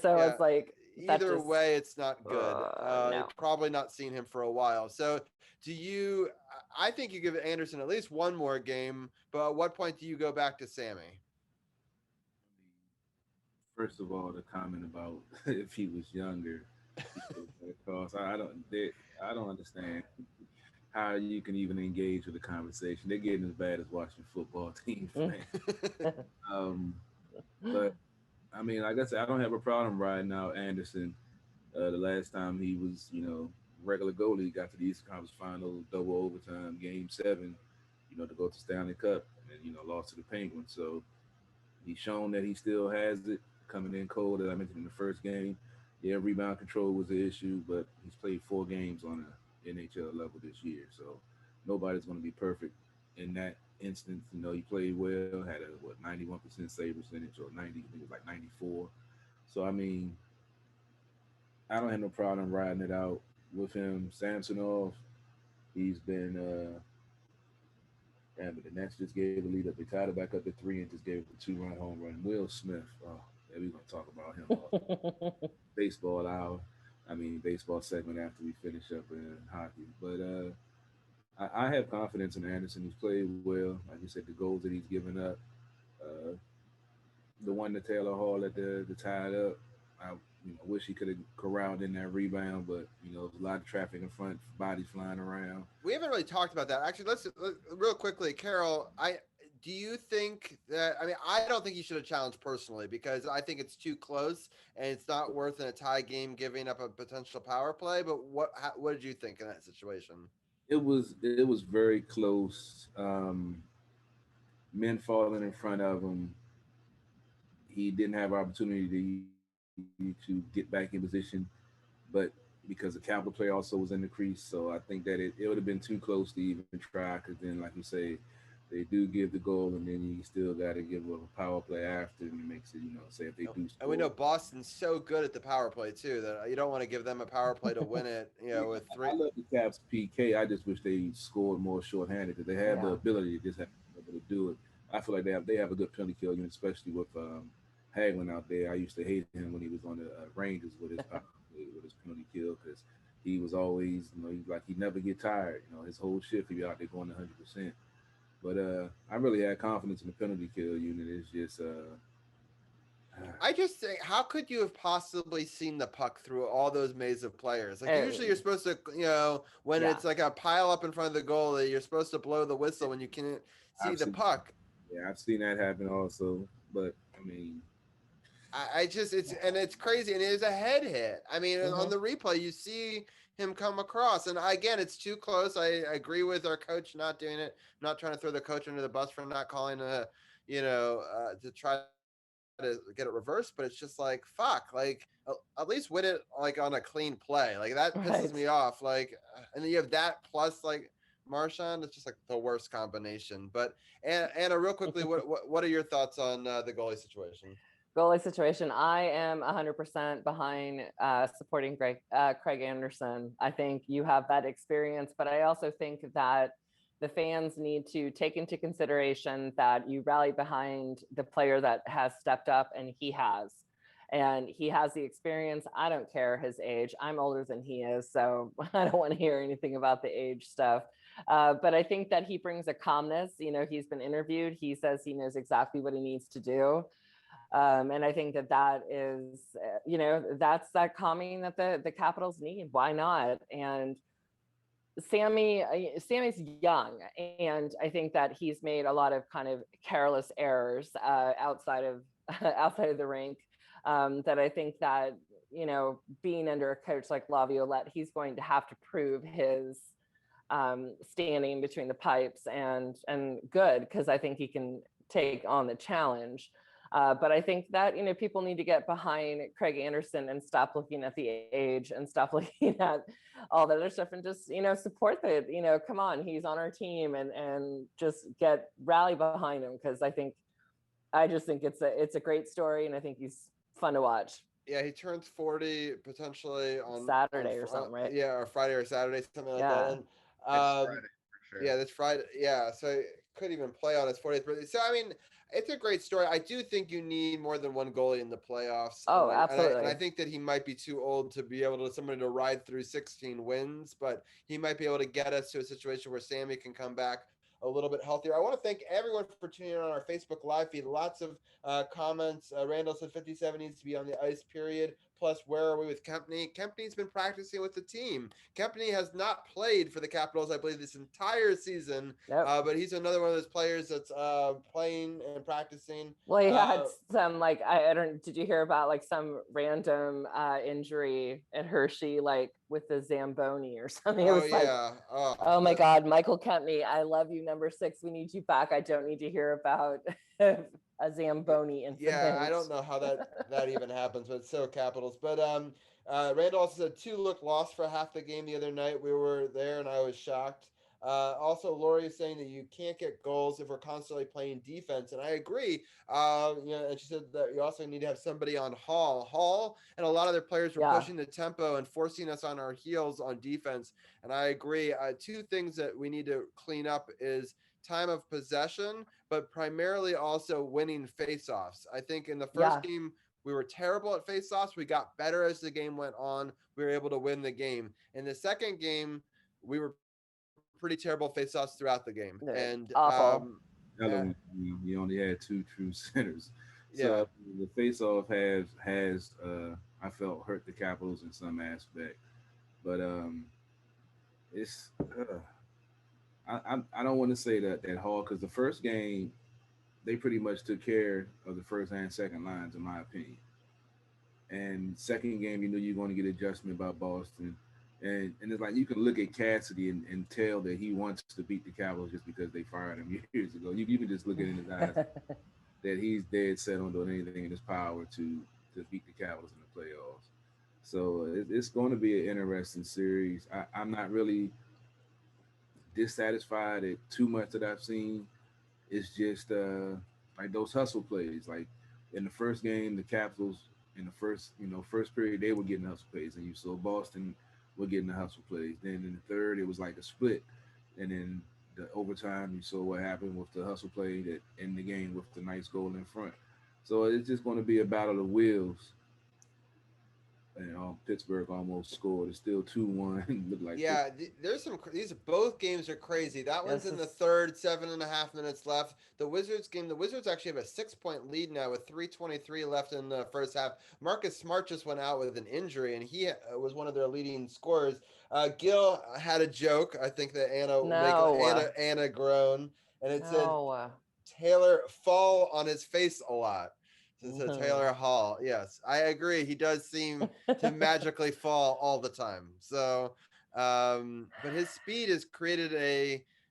Speaker 3: So
Speaker 2: Yeah.
Speaker 3: it's like that
Speaker 2: Either
Speaker 3: just
Speaker 2: way, it's not good.
Speaker 3: no.
Speaker 2: You've probably not seen him for a while. So, do you? I think you give Anderson at least one more game. But at what point do you go back to Sammy?
Speaker 1: First of all, the comment about if he was younger, he could have across. I don't understand how you can even engage with the conversation. They're getting as bad as watching football teams, man. Um, but I mean, like I said, I don't have a problem riding out Anderson. The last time he was, regular goalie, got to the Eastern Conference Final, double overtime, Game 7, to go to Stanley Cup, and lost to the Penguins. So he's shown that he still has it coming in cold, as I mentioned in the first game. Yeah, rebound control was an issue, but he's played 4 games on a NHL level this year. So nobody's going to be perfect in that instance. He played well, had a 91% save percentage, or 90, I think it was like 94. So I mean, I don't have no problem riding it out with him. Samsonov, he's been yeah, but the Nets just gave the lead up. They tied it back up to 3 and just gave it a 2-run home run. Will Smith, oh, yeah, we're gonna talk about him all baseball hour. I mean baseball segment after we finish up in hockey. But I have confidence in Anderson. He's played well. Like you said, the goals that he's given up, uh, the one to Taylor Hall at the tied up. I wish he could have corralled in that rebound, but there's a lot of traffic in front, bodies flying around.
Speaker 2: We haven't really talked about that. Actually, let's real quickly, Carol. I do you think that? I mean, I don't think you should have challenged personally because I think it's too close and it's not worth in a tie game giving up a potential power play. But what did you think in that situation?
Speaker 1: It was very close. Men falling in front of him. He didn't have opportunity to get back in position, but because the Capital player also was in the crease, so I think that it would have been too close to even try. Because then, like you say, they do give the goal, and then you still got to give a power play after, and it makes it, say if they do
Speaker 2: And we
Speaker 1: score.
Speaker 2: know Boston's so good at the power play too that you don't want to give them a power play to win it.
Speaker 1: Yeah,
Speaker 2: With
Speaker 1: I
Speaker 2: three.
Speaker 1: love the Caps PK. I just wish they scored more shorthanded because they have the
Speaker 3: Yeah.
Speaker 1: ability to just have to be able to do it. I feel like they have a good penalty kill unit, especially with Hagelin out there. I used to hate him when he was on the Rangers with his power play, with his penalty kill because he was always, he never get tired. His whole shift he be out there going 100%. But I really had confidence in the penalty kill unit. It's just
Speaker 2: I just think, how could you have possibly seen the puck through all those maze of players? Like usually, you're
Speaker 3: And
Speaker 2: supposed to, when
Speaker 3: yeah.
Speaker 2: it's like a pile up in front of the goal, you're supposed to blow the whistle when you can't see
Speaker 1: I've
Speaker 2: the
Speaker 1: seen
Speaker 2: puck.
Speaker 1: yeah, I've seen that happen also. But I mean,
Speaker 2: I just it's crazy, and it is a head hit. I mean, on
Speaker 3: Hmm.
Speaker 2: the replay, you see him come across, and again, it's too close. I agree with our coach not doing it. I'm not trying to throw the coach under the bus for not calling to try to get it reversed, but it's just like fuck, like at least win it like on a clean play. Like that pisses me
Speaker 3: Right.
Speaker 2: off. Like, and then you have that plus like Marchand. It's just like the worst combination. But Anna, real quickly, what are your thoughts on the goalie situation?
Speaker 3: Goalie situation. I am 100% behind supporting Craig Anderson. I think you have that experience, but I also think that the fans need to take into consideration that you rally behind the player that has stepped up, and he has. And he has the experience. I don't care his age. I'm older than he is, so I don't want to hear anything about the age stuff. But I think that he brings a calmness. He's been interviewed. He says he knows exactly what he needs to do. And I think that is, that's that calming that the Capitals need. Why not? And Sammy's young, and I think that he's made a lot of kind of careless errors outside of outside of the rink. That I think that being under a coach like Laviolette, he's going to have to prove his standing between the pipes and good, because I think he can take on the challenge. But I think that people need to get behind Craig Anderson and stop looking at the age and stop looking at all the other stuff and just support the come on, he's on our team, and just rally behind him, because I just think it's a great story, and I think he's fun to watch.
Speaker 2: Yeah, he turns 40 potentially on
Speaker 3: Saturday or something, right?
Speaker 2: yeah, or Friday or Saturday, something like that.
Speaker 3: Yeah.
Speaker 2: And
Speaker 4: Next Friday for
Speaker 2: yeah,
Speaker 4: sure.
Speaker 2: this Friday. Yeah, so could even play on his 40th birthday. So I mean, it's a great story. I do think you need more than one goalie in the playoffs, and
Speaker 3: Oh,
Speaker 2: I
Speaker 3: absolutely.
Speaker 2: think that he might be too old to be able to somebody to ride through 16 wins, but he might be able to get us to a situation where Sammy can come back a little bit healthier. I want to thank everyone for tuning in on our Facebook live feed. Lots of comments. Randall said 57 needs to be on the ice, period. Plus, where are we with Kempney? Kempney's been practicing with the team. Kempney has not played for the Capitals, I believe, this entire season,
Speaker 3: Yep.
Speaker 2: but he's another one of those players that's playing and practicing.
Speaker 3: Well, he had
Speaker 2: Uh,
Speaker 3: some, like, I don't, did you hear about like some random injury at Hershey, like with the Zamboni or something? It
Speaker 2: oh,
Speaker 3: was like,
Speaker 2: yeah. Oh,
Speaker 3: oh my God, Michael Kempney, I love you, number 6. We need you back. I don't need to hear about a Zamboni
Speaker 2: yeah, I
Speaker 3: incident.
Speaker 2: don't know how that even happens, but it's so Capitals. But Randall also said 2 looked lost for half the game the other night. We were there, and I was shocked. Also, Lori is saying that you can't get goals if we're constantly playing defense, and I agree. And she said that you also need to have somebody on Hall, and a lot of their players were
Speaker 3: Yeah.
Speaker 2: pushing the tempo and forcing us on our heels on defense. And I agree. 2 things that we need to clean up is time of possession, but primarily also winning faceoffs. I think in the first
Speaker 3: Yeah.
Speaker 2: game, we were terrible at faceoffs. We got better as the game went on. We were able to win the game. In the second game, we were pretty pretty terrible faceoffs throughout the game, and
Speaker 3: Awful.
Speaker 1: Element, he only had two true centers. So
Speaker 2: yeah.
Speaker 1: the face-off has I felt hurt the Capitals in some aspect, but it's I don't want to say that Hall, because the first game they pretty much took care of the first and second lines in my opinion. And second game, you knew you're going to get adjustment by Boston. And it's like you can look at Cassidy and tell that he wants to beat the Capitals just because they fired him years ago. You can just look at it in his eyes that he's dead set on doing anything in his power to beat the Capitals in the playoffs. So it's going to be an interesting series. I'm not really dissatisfied at too much that I've seen. It's just like those hustle plays. Like in the first game, the Capitals in the first period they were getting hustle plays, and you saw Boston were getting the hustle plays. Then in the third, it was like a split, and then the overtime, you saw what happened with the hustle play that in the game with the nice goal in front. So it's just going to be a battle of wills. And Pittsburgh almost scored. It's still 2-1. Look like they.
Speaker 2: Yeah, there's some. These both games are crazy. That one's
Speaker 3: Yes,
Speaker 2: in the third, 7.5 minutes left. The Wizards game. The Wizards actually have a 6-point lead now with 3:23 left in the first half. Marcus Smart just went out with an injury, and he was one of their leading scorers. Gil had a joke. I think that Anna will make
Speaker 3: No.
Speaker 2: Anna groan, and it said
Speaker 3: No.
Speaker 2: Taylor fall on his face a lot. So
Speaker 3: Mhm.
Speaker 2: Taylor Hall, yes, I agree. He does seem to magically fall all the time. So, but his speed has created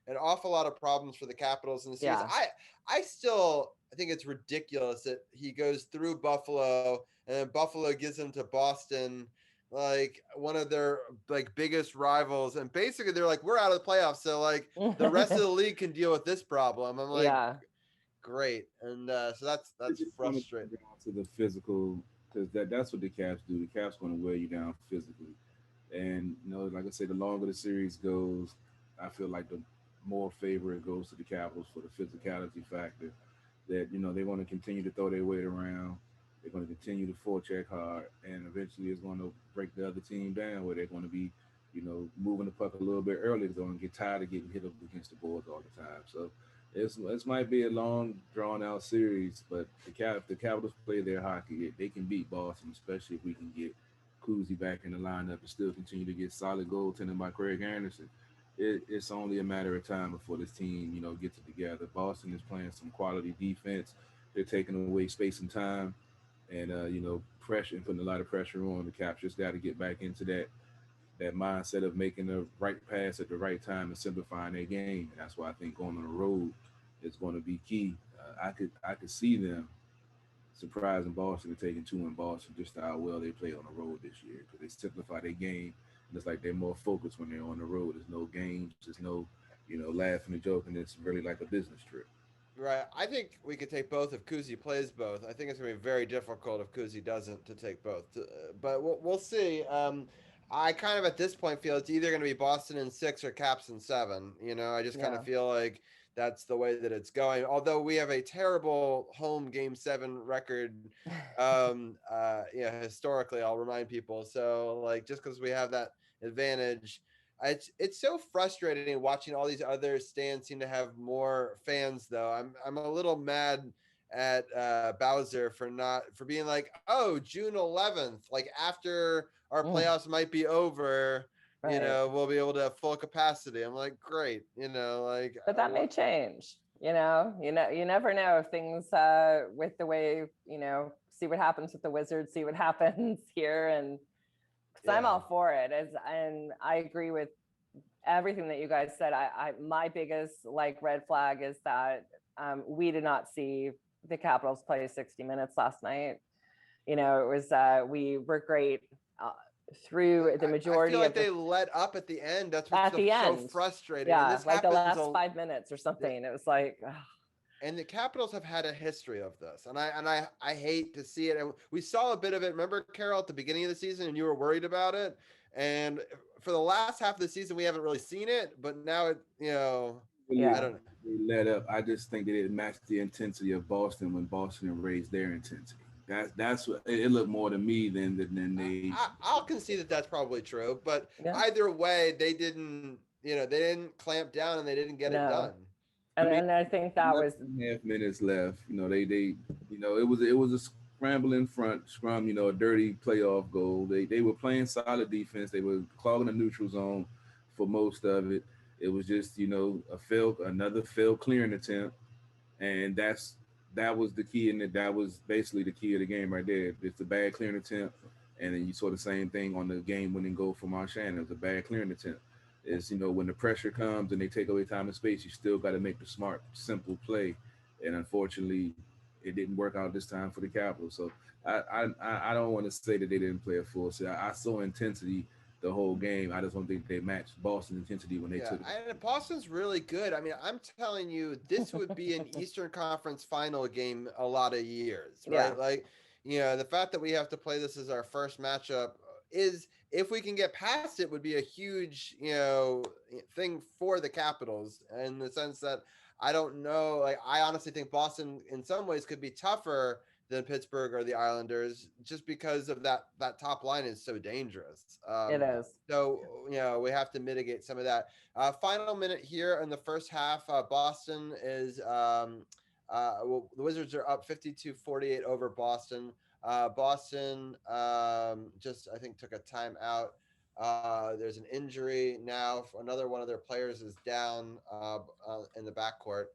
Speaker 2: an awful lot of problems for the Capitals in the series.
Speaker 3: Yeah.
Speaker 2: I still think it's ridiculous that he goes through Buffalo and then Buffalo gives him to Boston, like one of their like biggest rivals, and basically they're like, we're out of the playoffs, so like the rest of the league can deal with this problem. I'm like,
Speaker 3: Yeah.
Speaker 2: great, and so
Speaker 1: It's
Speaker 2: that's
Speaker 1: just going to come
Speaker 2: frustrating.
Speaker 1: down to the physical, because that's what the Caps do. The Caps going to wear you down physically, and like I said, the longer the series goes, I feel like the more favor it goes to the Capitals for the physicality factor. That they're going to continue to throw their weight around. They're going to continue to forecheck hard, and eventually it's going to break the other team down where they're going to be, moving the puck a little bit early. They're going to get tired of getting hit up against the boards all the time. So this might be a long, drawn out series, but the Capitals play their hockey. They can beat Boston, especially if we can get Kuzi back in the lineup and still continue to get solid goaltending by Craig Anderson. It's only a matter of time before this team, gets it together. Boston is playing some quality defense. They're taking away space and time, and pressure and putting a lot of pressure on the Caps. Just got to get back into that mindset of making the right pass at the right time and simplifying their game. And that's why I think going on the road is going to be key. I could see them surprising Boston and taking two in Boston just how well they play on the road this year, because they simplify their game. And it's like they're more focused when they're on the road. There's no games. There's no laughing and joking. It's really like a business trip.
Speaker 2: Right. I think we could take both if Kuzi plays both. I think it's going to be very difficult if Kuzi doesn't to take both. But we'll see. I kind of at this point feel it's either going to be Boston in 6 or Caps in 7. I just kind
Speaker 3: Yeah.
Speaker 2: of feel like that's the way that it's going. Although we have a terrible home game 7 record, historically, I'll remind people. So like just because we have that advantage, it's so frustrating watching all these other stands seem to have more fans though. I'm a little mad at Bowser for being like, oh, June 11th, like after our
Speaker 3: Mm,
Speaker 2: playoffs might be over,
Speaker 3: right.
Speaker 2: we'll be able to have full capacity. I'm like, great, like
Speaker 3: But that may change. You never know if things with the way, see what happens with the Wizards, see what happens here. And because I'm
Speaker 2: yeah.
Speaker 3: all for it. And I agree with everything that you guys said. My biggest like red flag is that we did not see the Capitals play 60 minutes last night. It was we were great uh, through the
Speaker 2: I feel
Speaker 3: majority
Speaker 2: like
Speaker 3: of the
Speaker 2: they let up at the end. That's what's
Speaker 3: at the
Speaker 2: so
Speaker 3: end.
Speaker 2: frustrating. And
Speaker 3: Yeah,
Speaker 2: this
Speaker 3: like the
Speaker 2: happens
Speaker 3: last 5 minutes or something. It was like, ugh.
Speaker 2: and the Capitals have had a history of this, and I hate to see it. And we saw a bit of it. Remember, Carol, at the beginning of the season, and you were worried about it. And for the last half of the season, we haven't really seen it. But now I
Speaker 1: Really,
Speaker 3: Yeah,
Speaker 2: don't.
Speaker 1: they let up. I just think that it matched the intensity of Boston when Boston raised their intensity. That's what it looked more to me than they.
Speaker 2: I'll concede that that's probably true. But
Speaker 3: yeah,
Speaker 2: either way, they didn't. they didn't clamp down and they didn't get it
Speaker 3: No.
Speaker 2: done.
Speaker 1: I mean,
Speaker 3: And I think that was
Speaker 1: 11 and a half minutes left. It was a scrambling front scrum. A dirty playoff goal. They were playing solid defense. They were clogging the neutral zone for most of it. It was just another failed clearing attempt, and that was the key, and that was basically the key of the game right there. It's a bad clearing attempt, and then you saw the same thing on the game-winning goal from Marshawn. It was a bad clearing attempt. Is when the pressure comes and they take away time and space, you still got to make the smart, simple play, and unfortunately, it didn't work out this time for the Capitals. So I don't want to say that they didn't play a full set. I saw intensity the whole game. I just don't think they matched Boston's intensity when they
Speaker 2: Yeah,
Speaker 1: took it.
Speaker 2: and Boston's really good. I mean, I'm telling you, this would be an Eastern Conference final game a lot of years,
Speaker 3: yeah.
Speaker 2: right? Like, the fact that we have to play this as our first matchup is, if we can get past it, would be a huge, thing for the Capitals, in the sense that I don't know. Like, I honestly think Boston, in some ways, could be tougher than Pittsburgh or the Islanders, just because of that top line is so dangerous.
Speaker 3: It is.
Speaker 2: So we have to mitigate some of that. Final minute here in the first half. Boston is well, the Wizards are up 52-48 over Boston. Boston just, I think, took a timeout. There's an injury now. Another one of their players is down in the backcourt.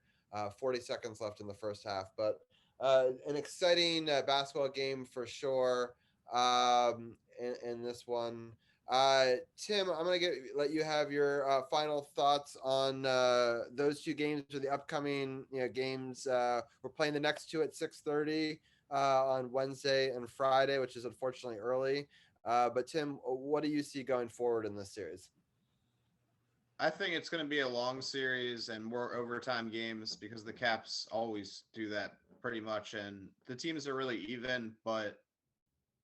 Speaker 2: 40 seconds left in the first half, but an exciting basketball game for sure. In this one, Tim, I'm gonna let you have your final thoughts on those two games, or the upcoming games. We're playing the next two at 6:30 on Wednesday and Friday, which is unfortunately early. But Tim, what do you see going forward in this series?
Speaker 4: I think it's going to be a long series and more overtime games because the Caps always do that pretty much, and the teams are really even. But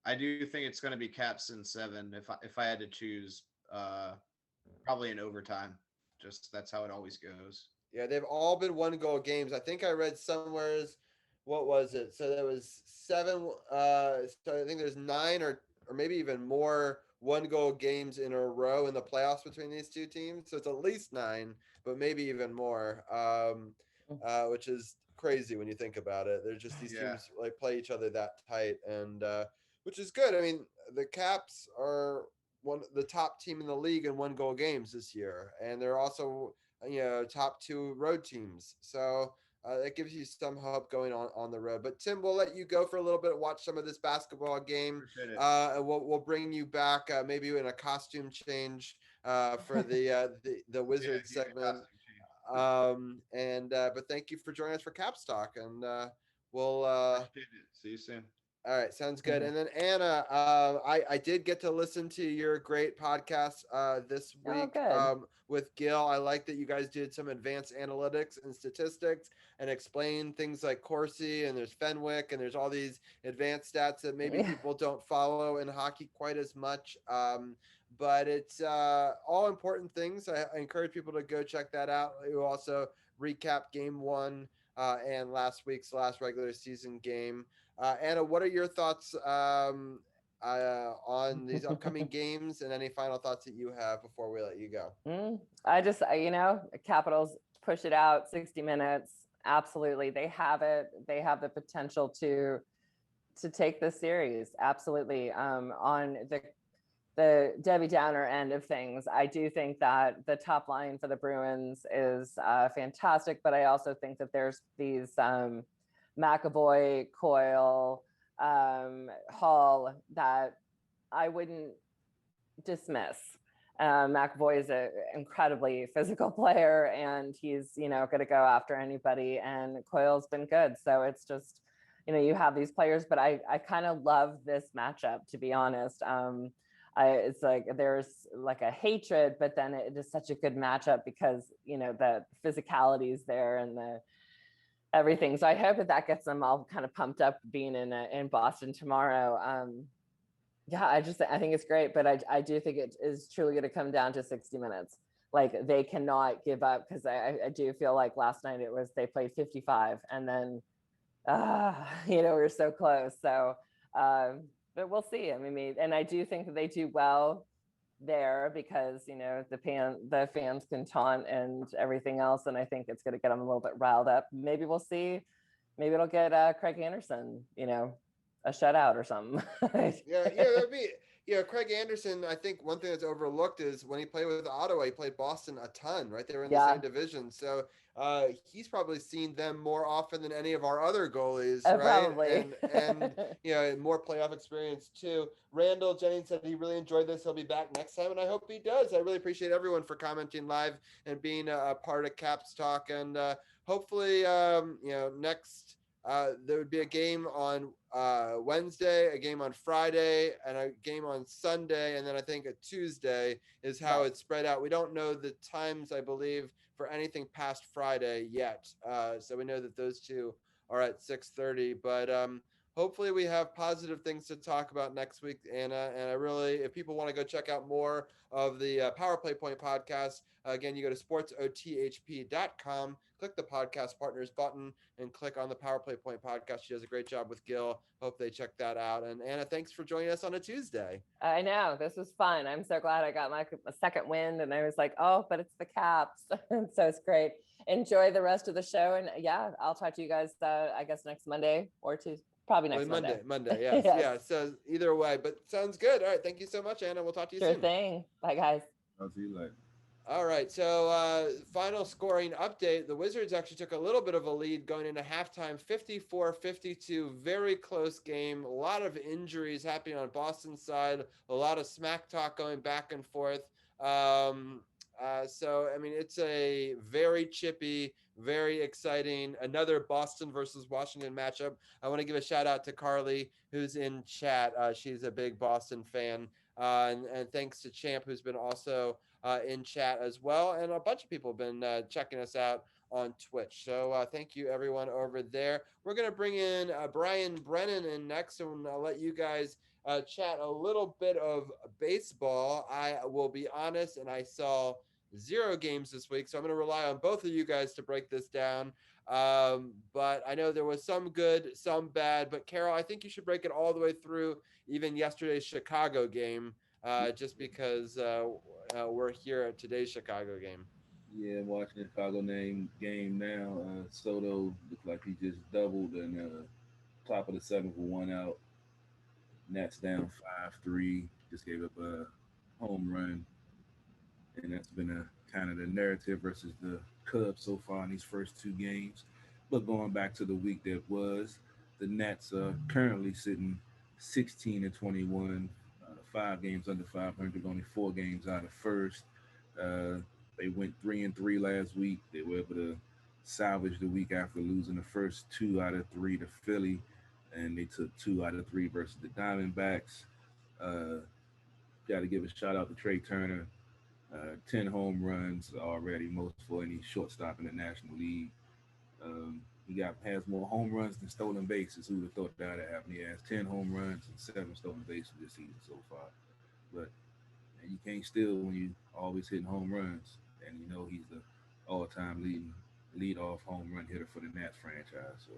Speaker 4: I do think it's going to be Caps in seven if I had to choose. Probably in overtime. Just that's how it always goes.
Speaker 2: Yeah, they've all been one goal games. I think I read somewhere's, what was it? So there was seven. So I think there's nine or maybe even more one goal games in a row in the playoffs between these two teams. So it's at least nine, but maybe even more. Which is crazy when you think about it. They're just, these
Speaker 4: Yeah.
Speaker 2: teams like play each other that tight, and which is good. I mean, the Caps are the top team in the league in one goal games this year, and they're also top two road teams. So that gives you some hope going on the road. But Tim, we'll let you go for a little bit, watch some of this basketball game,
Speaker 4: Appreciate it.
Speaker 2: and we'll bring you back maybe in a costume change for the Wizard
Speaker 4: Yeah,
Speaker 2: segment.
Speaker 4: costume
Speaker 2: And but thank you for joining us for Caps Talk, and we'll
Speaker 4: appreciate it. See you soon.
Speaker 2: all right, sounds good. And then Anna, I did get to listen to your great podcast this
Speaker 3: Oh,
Speaker 2: week
Speaker 3: good.
Speaker 2: with Gil. I like that you guys did some advanced analytics and statistics and explained things like Corsi, and there's Fenwick, and there's all these advanced stats that maybe
Speaker 3: Yeah.
Speaker 2: people don't follow in hockey quite as much. But it's all important things. I encourage people to go check that out. You also recap game one and last week's last regular season game. Anna, what are your thoughts on these upcoming games, and any final thoughts that you have before we let you go?
Speaker 3: I just, Capitals push it out 60 minutes. Absolutely. They have it. They have the potential to take the series. Absolutely. On the Debbie Downer end of things, I do think that the top line for the Bruins is fantastic, but I also think that there's these McAvoy, Coyle, Hall that I wouldn't dismiss. McAvoy is an incredibly physical player, and he's going to go after anybody. And Coyle's been good, so it's just you have these players, but I kind of love this matchup, to be honest. It's like there's like a hatred, but then it is such a good matchup because the physicality is there and the everything. So I hope that gets them all kind of pumped up being in Boston tomorrow. Yeah, I think it's great, but I do think it is truly going to come down to 60 minutes. Like, they cannot give up, because I do feel like last night they played 55, and then we were so close. So but we'll see. I mean, and I do think that they do well there because the fans can taunt and everything else, and I think it's going to get them a little bit riled up. Maybe we'll see. Maybe it'll get Craig Anderson, a shutout or something.
Speaker 2: That'd be. Craig Anderson, I think one thing that's overlooked is when he played with Ottawa, he played Boston a ton, right? They were in the same division. So he's probably seen them more often than any of our other goalies, right?
Speaker 3: Probably.
Speaker 2: And more playoff experience too. Randall Jennings said he really enjoyed this. He'll be back next time, and I hope he does. I really appreciate everyone for commenting live and being a part of Caps Talk. And hopefully, next there would be a game on Wednesday, a game on Friday, and a game on Sunday, and then I think a Tuesday is how it's spread out. We don't know the times, I believe, for anything past Friday yet. So we know that those two are at 6:30, but hopefully we have positive things to talk about next week, Anna. And I really, if people want to go check out more of the Power Play Point podcast, again, you go to sportsothp.com, click the podcast partners button, and click on the Power Play Point podcast. She does a great job with Gil. Hope they check that out. And Anna, thanks for joining us on a Tuesday.
Speaker 3: I know, this was fun. I'm so glad I got my second wind, and I was like, oh, but it's the Caps. So it's great. Enjoy the rest of the show. And yeah, I'll talk to you guys, I guess, next Monday or Tuesday. Probably next Monday.
Speaker 2: Monday, yes. Yes. Yeah, so either way, but sounds good. All right, thank you so much, Anna. We'll talk to you soon.
Speaker 3: Sure thing. Bye, guys.
Speaker 1: I'll see you later.
Speaker 2: All right, so final scoring update. The Wizards actually took a little bit of a lead going into halftime, 54-52, very close game. A lot of injuries happening on Boston's side, a lot of smack talk going back and forth. So, I mean, it's a very chippy, very exciting, another Boston versus Washington matchup. I want to give a shout out to Carly, who's in chat. She's a big Boston fan. And thanks to Champ, who's been also in chat as well. And a bunch of people have been checking us out on Twitch. So thank you, everyone over there. We're going to bring in Brian Brennan in next, and I'll let you guys chat a little bit of baseball. I will be honest, and I saw 0 games this week, so I'm going to rely on both of you guys to break this down. But I know there was some good, some bad. But Carol, I think you should break it all the way through, even yesterday's Chicago game, just because we're here at today's Chicago game.
Speaker 1: Yeah, I'm watching the Chicago game now. Soto looked like he just doubled, and top of the 7th with 1 out. Nats down 5-3. Just gave up a home run, and that's been a kind of the narrative versus the Cubs so far in these first 2 games. But going back to the week that was, the Nats are currently sitting 16-21, 5 games under 500, only 4 games out of first. They went 3-3 last week. They were able to salvage the week after losing the first 2 out of 3 to Philly, and they took 2 out of 3 versus the Diamondbacks. Got to give a shout out to Trey Turner. 10 home runs already, most for any shortstop in the National League. He has more home runs than stolen bases. Who would have thought that would happen? He has 10 home runs and 7 stolen bases this season so far. But you can't steal when you always hitting home runs. And you know he's the all-time lead-off home run hitter for the Nats franchise. So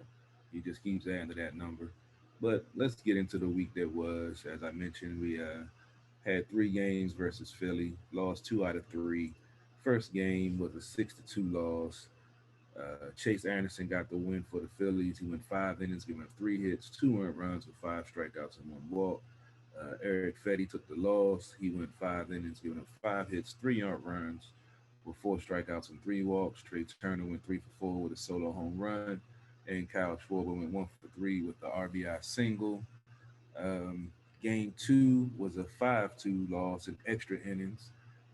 Speaker 1: he just keeps adding to that number. But let's get into the week that was. As I mentioned, we had 3 games versus Philly, lost 2 out of 3. First game was a 6-2 loss. Chase Anderson got the win for the Phillies. He went 5 innings, giving up 3 hits, 2 earned runs with 5 strikeouts and 1 walk. Eric Fetty took the loss. He went 5 innings, giving up 5 hits, 3 earned runs with 4 strikeouts and 3 walks. Trey Turner went 3 for 4 with a solo home run. And Kyle Schwarber went 1 for 3 with the RBI single. Game 2 was a 5-2 loss in extra innings.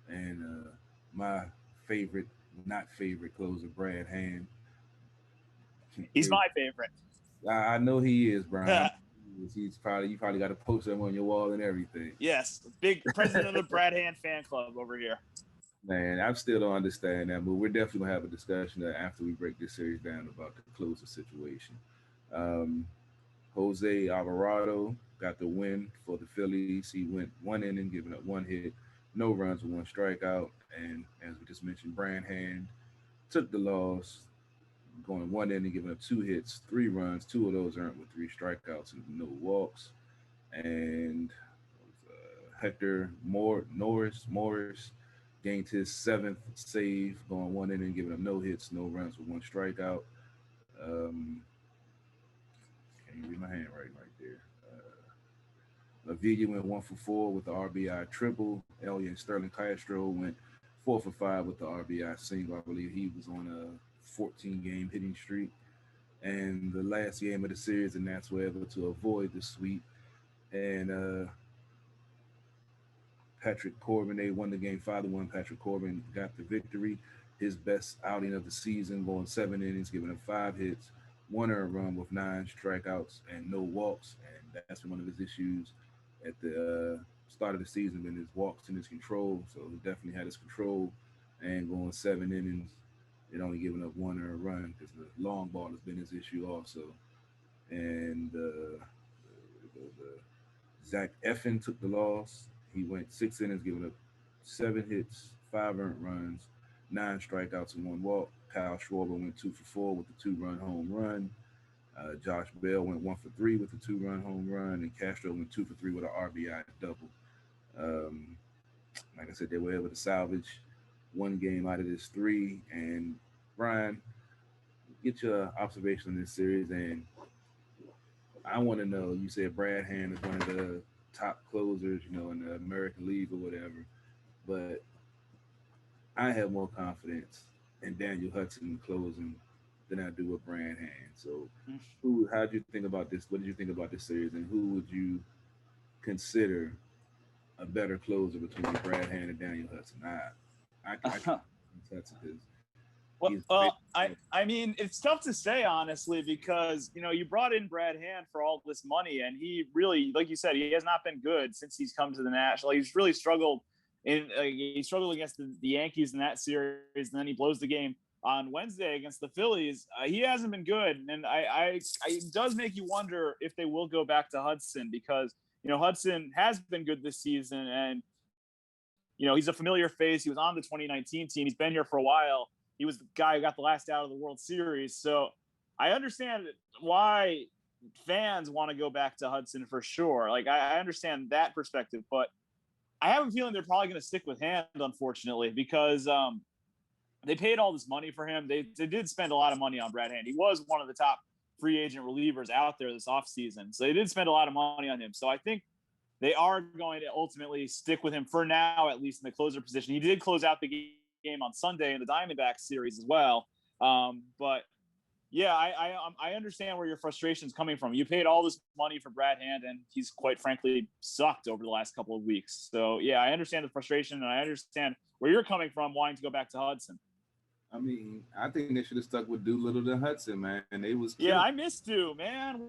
Speaker 1: And my not favorite closer, Brad Hand.
Speaker 5: He's my favorite.
Speaker 1: I know he is, Brian. You probably got a poster him on your wall and everything.
Speaker 5: Yes, big president of the Brad Hand fan club over here.
Speaker 1: Man, I still don't understand that, but we're definitely gonna have a discussion after we break this series down about the closer situation. Jose Alvarado got the win for the Phillies. He went 1 inning, giving up 1 hit, no runs with 1 strikeout. And as we just mentioned, Brad Hand took the loss, going 1 inning, giving up 2 hits, 3 runs, 2 of those earned with 3 strikeouts and no walks. And Hector Morris gained his seventh save, going one inning, giving up no hits, no runs with one strikeout. Um, can't read my handwriting right there. Lavilla went 1 for 4 with the RBI triple. Elliott and Sterling Castro went 4 for 5 with the RBI single. I believe he was on a 14 game hitting streak. And the last game of the series, and that's whatever to avoid the sweep. And Patrick Corbin, they won the game 5-1. Patrick Corbin got the victory. His best outing of the season, going 7 innings, giving up 5 hits, one earned run with 9 strikeouts and no walks. And that's been one of his issues at the start of the season, been his walks and his control. So he definitely had his control and going 7 innings and only giving up one earned run because the long ball has been his issue also. And Zach Effen took the loss. He went 6 innings, giving up 7 hits, 5 earned runs, 9 strikeouts, and one walk. Kyle Schwarber went 2 for 4 with the 2 run home run. Josh Bell went 1 for 3 with a 2 run home run, and Castro went 2 for 3 with an RBI double. Um, like I said, they were able to salvage one game out of this three. And Brian, get your observation on this series. And I want to know, you said Brad Hand is one of the top closers, in the American League or whatever, but I have more confidence in Daniel Hudson closing than I do with Brad Hand. So, how did you think about this? What did you think about this series, and who would you consider a better closer between Brad Hand and Daniel Hudson? I Hudson because
Speaker 5: I mean, it's tough to say honestly because you brought in Brad Hand for all this money, and he really, like you said, he has not been good since he's come to the National. He's really struggled he struggled against the Yankees in that series, and then he blows the game on Wednesday against the Phillies. He hasn't been good, and it does make you wonder if they will go back to Hudson because Hudson has been good this season, and he's a familiar face. He was on the 2019 team. He's been here for a while. He was the guy who got the last out of the World Series. So I understand why fans want to go back to Hudson for sure. Like I understand that perspective, but I have a feeling they're probably going to stick with Hand, unfortunately, because they paid all this money for him. They did spend a lot of money on Brad Hand. He was one of the top free agent relievers out there this offseason. So they did spend a lot of money on him. So I think they are going to ultimately stick with him for now, at least in the closer position. He did close out the game on Sunday in the Diamondbacks series as well. But yeah, I understand where your frustration is coming from. You paid all this money for Brad Hand, and he's quite frankly sucked over the last couple of weeks. So yeah, I understand the frustration, and I understand where you're coming from, wanting to go back to Hudson.
Speaker 1: I mean, I think they should have stuck with Doolittle than Hudson, man. And they was
Speaker 5: killing. Yeah, I missed Dude, man.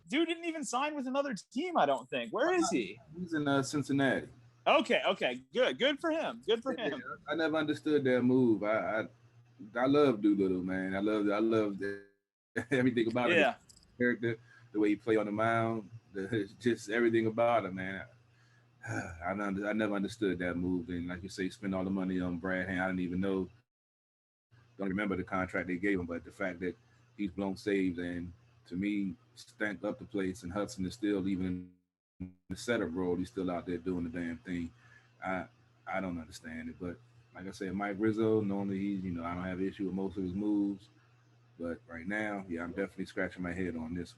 Speaker 5: Dude didn't even sign with another team, I don't think. Where is he?
Speaker 1: He's in Cincinnati.
Speaker 5: Okay, good for him. Good for him.
Speaker 1: I never understood that move. I love Doolittle, man. I love everything about him. Character, the way he play on the mound, just everything about him, man. I never understood that move. And like you say, spend all the money on Brad Hand. I didn't even know. Don't remember the contract they gave him, but the fact that he's blown saves and to me stamped up the place, and Hudson is still even in the setup role. He's still out there doing the damn thing. I don't understand it, but like I said, Mike Rizzo, normally he's I don't have an issue with most of his moves, but right now, yeah, I'm definitely scratching my head on this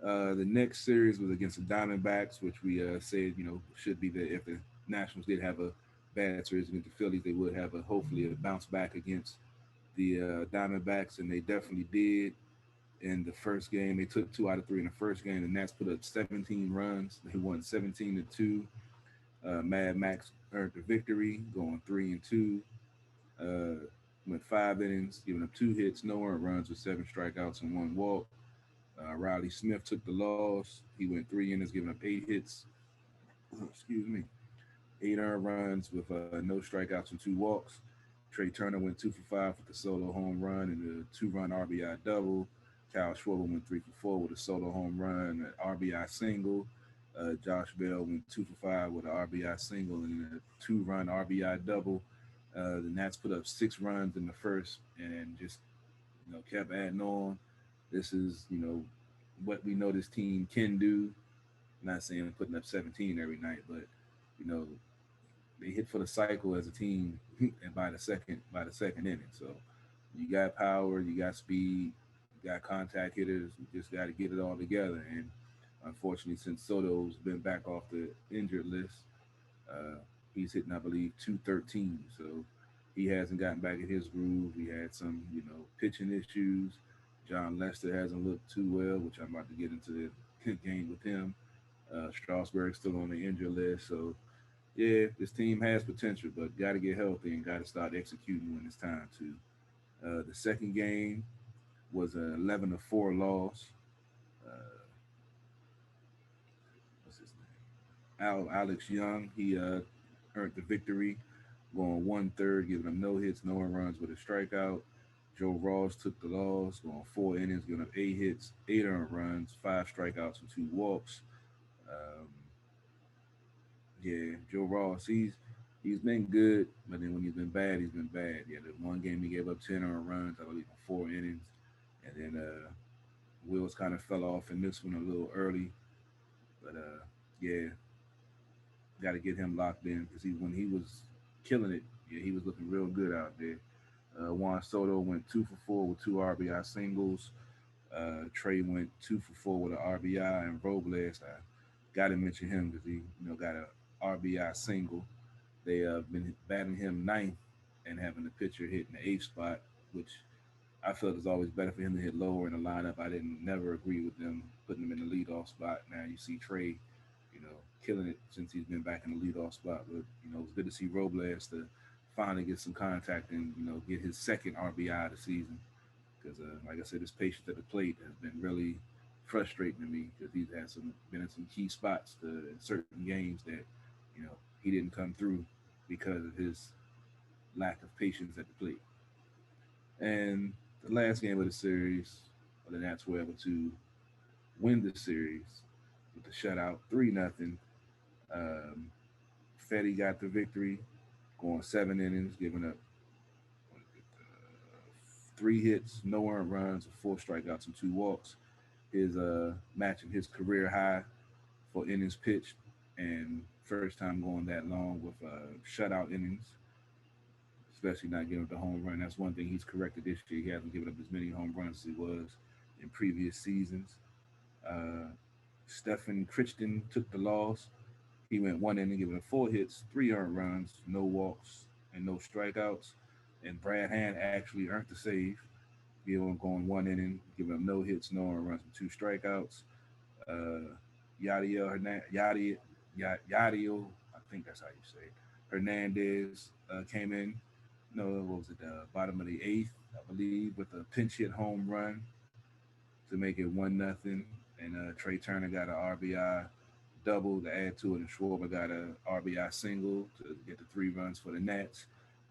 Speaker 1: one. The next series was against the Diamondbacks, which we said should be there if the Nationals did have a bad series against the Phillies, they would have hopefully a bounce back against the Diamondbacks, and they definitely did. In the first game, they took 2 out of 3 in the first game. The Nats put up 17 runs. They won 17-2. Mad Max earned the victory, going 3-2. Went 5 innings, giving up 2 hits, no earned runs with 7 strikeouts and 1 walk. Riley Smith took the loss. He went 3 innings, giving up 8 hits. 8 earned runs with no strikeouts and 2 walks. Trey Turner went 2 for 5 with a solo home run and a 2-run RBI double. Kyle Schwarber went 3 for 4 with a solo home run, an RBI single. Josh Bell went 2 for 5 with an RBI single and a 2-run RBI double. The Nats put up 6 runs in the first and just kept adding on. This is what we know this team can do. I'm not saying putting up 17 every night, but you know, they hit for the cycle as a team, and by the second inning. So you got power, you got speed, you got contact hitters. You just got to get it all together. And unfortunately, since Soto's been back off the injured list, uh, he's hitting, I believe, 213. So he hasn't gotten back in his groove. He had some, pitching issues. John Lester hasn't looked too well, which I'm about to get into the game with him. Strasburg's still on the injured list. So yeah, this team has potential, but got to get healthy and got to start executing when it's time to. The second game was an 11-4 loss. Uh, what's his name? Alex Young. He earned the victory, going 1/3, giving them no hits, no runs with a strikeout. Joe Ross took the loss, going 4 innings, giving up 8 hits, 8 earned runs, 5 strikeouts, and 2 walks. Um, Yeah, Joe Ross, he's been good, but then when he's been bad, he's been bad. Yeah, the one game he gave up 10 earned runs, I believe, in 4 innings, and then Wills kind of fell off in this one a little early. But yeah, got to get him locked in because when he was killing it, yeah, he was looking real good out there. Juan Soto went 2 for 4 with 2 RBI singles. Trey went 2 for 4 with an RBI, and Robles, I got to mention him because he got a RBI single. They have been batting him ninth and having the pitcher hitting the eighth spot, which I felt is always better for him to hit lower in the lineup. I didn't never agree with them putting him in the leadoff spot. Now you see Trey, killing it since he's been back in the leadoff spot. But it's good to see Robles to finally get some contact and get his second RBI of the season. Because like I said, his patience at the plate has been really frustrating to me because he's had some been in some key spots in certain games that he didn't come through because of his lack of patience at the plate. And the last game of the series, the Nats were able to win the series with the shutout, 3-0. Um, Fetty got the victory, going 7 innings, giving up 3 hits, no earned runs, 4 strikeouts, and 2 walks. His matching his career high for innings pitched, and first time going that long with shutout innings, especially not giving up the home run. That's one thing he's corrected this year. He hasn't given up as many home runs as he was in previous seasons. Uh, Stephen Crichton took the loss. He went 1 inning, giving up 4 hits, 3 earned runs, no walks, and no strikeouts. And Brad Hand actually earned the save, going 1 inning, giving up no hits, no earned runs, and 2 strikeouts. Uh, Yadiel, I think that's how you say it. Hernandez came in, what was it, bottom of the eighth, I believe, with a pinch hit home run to make it 1-0. And Trey Turner got an RBI double to add to it, and Schwarber got a RBI single to get the 3 runs for the Nats.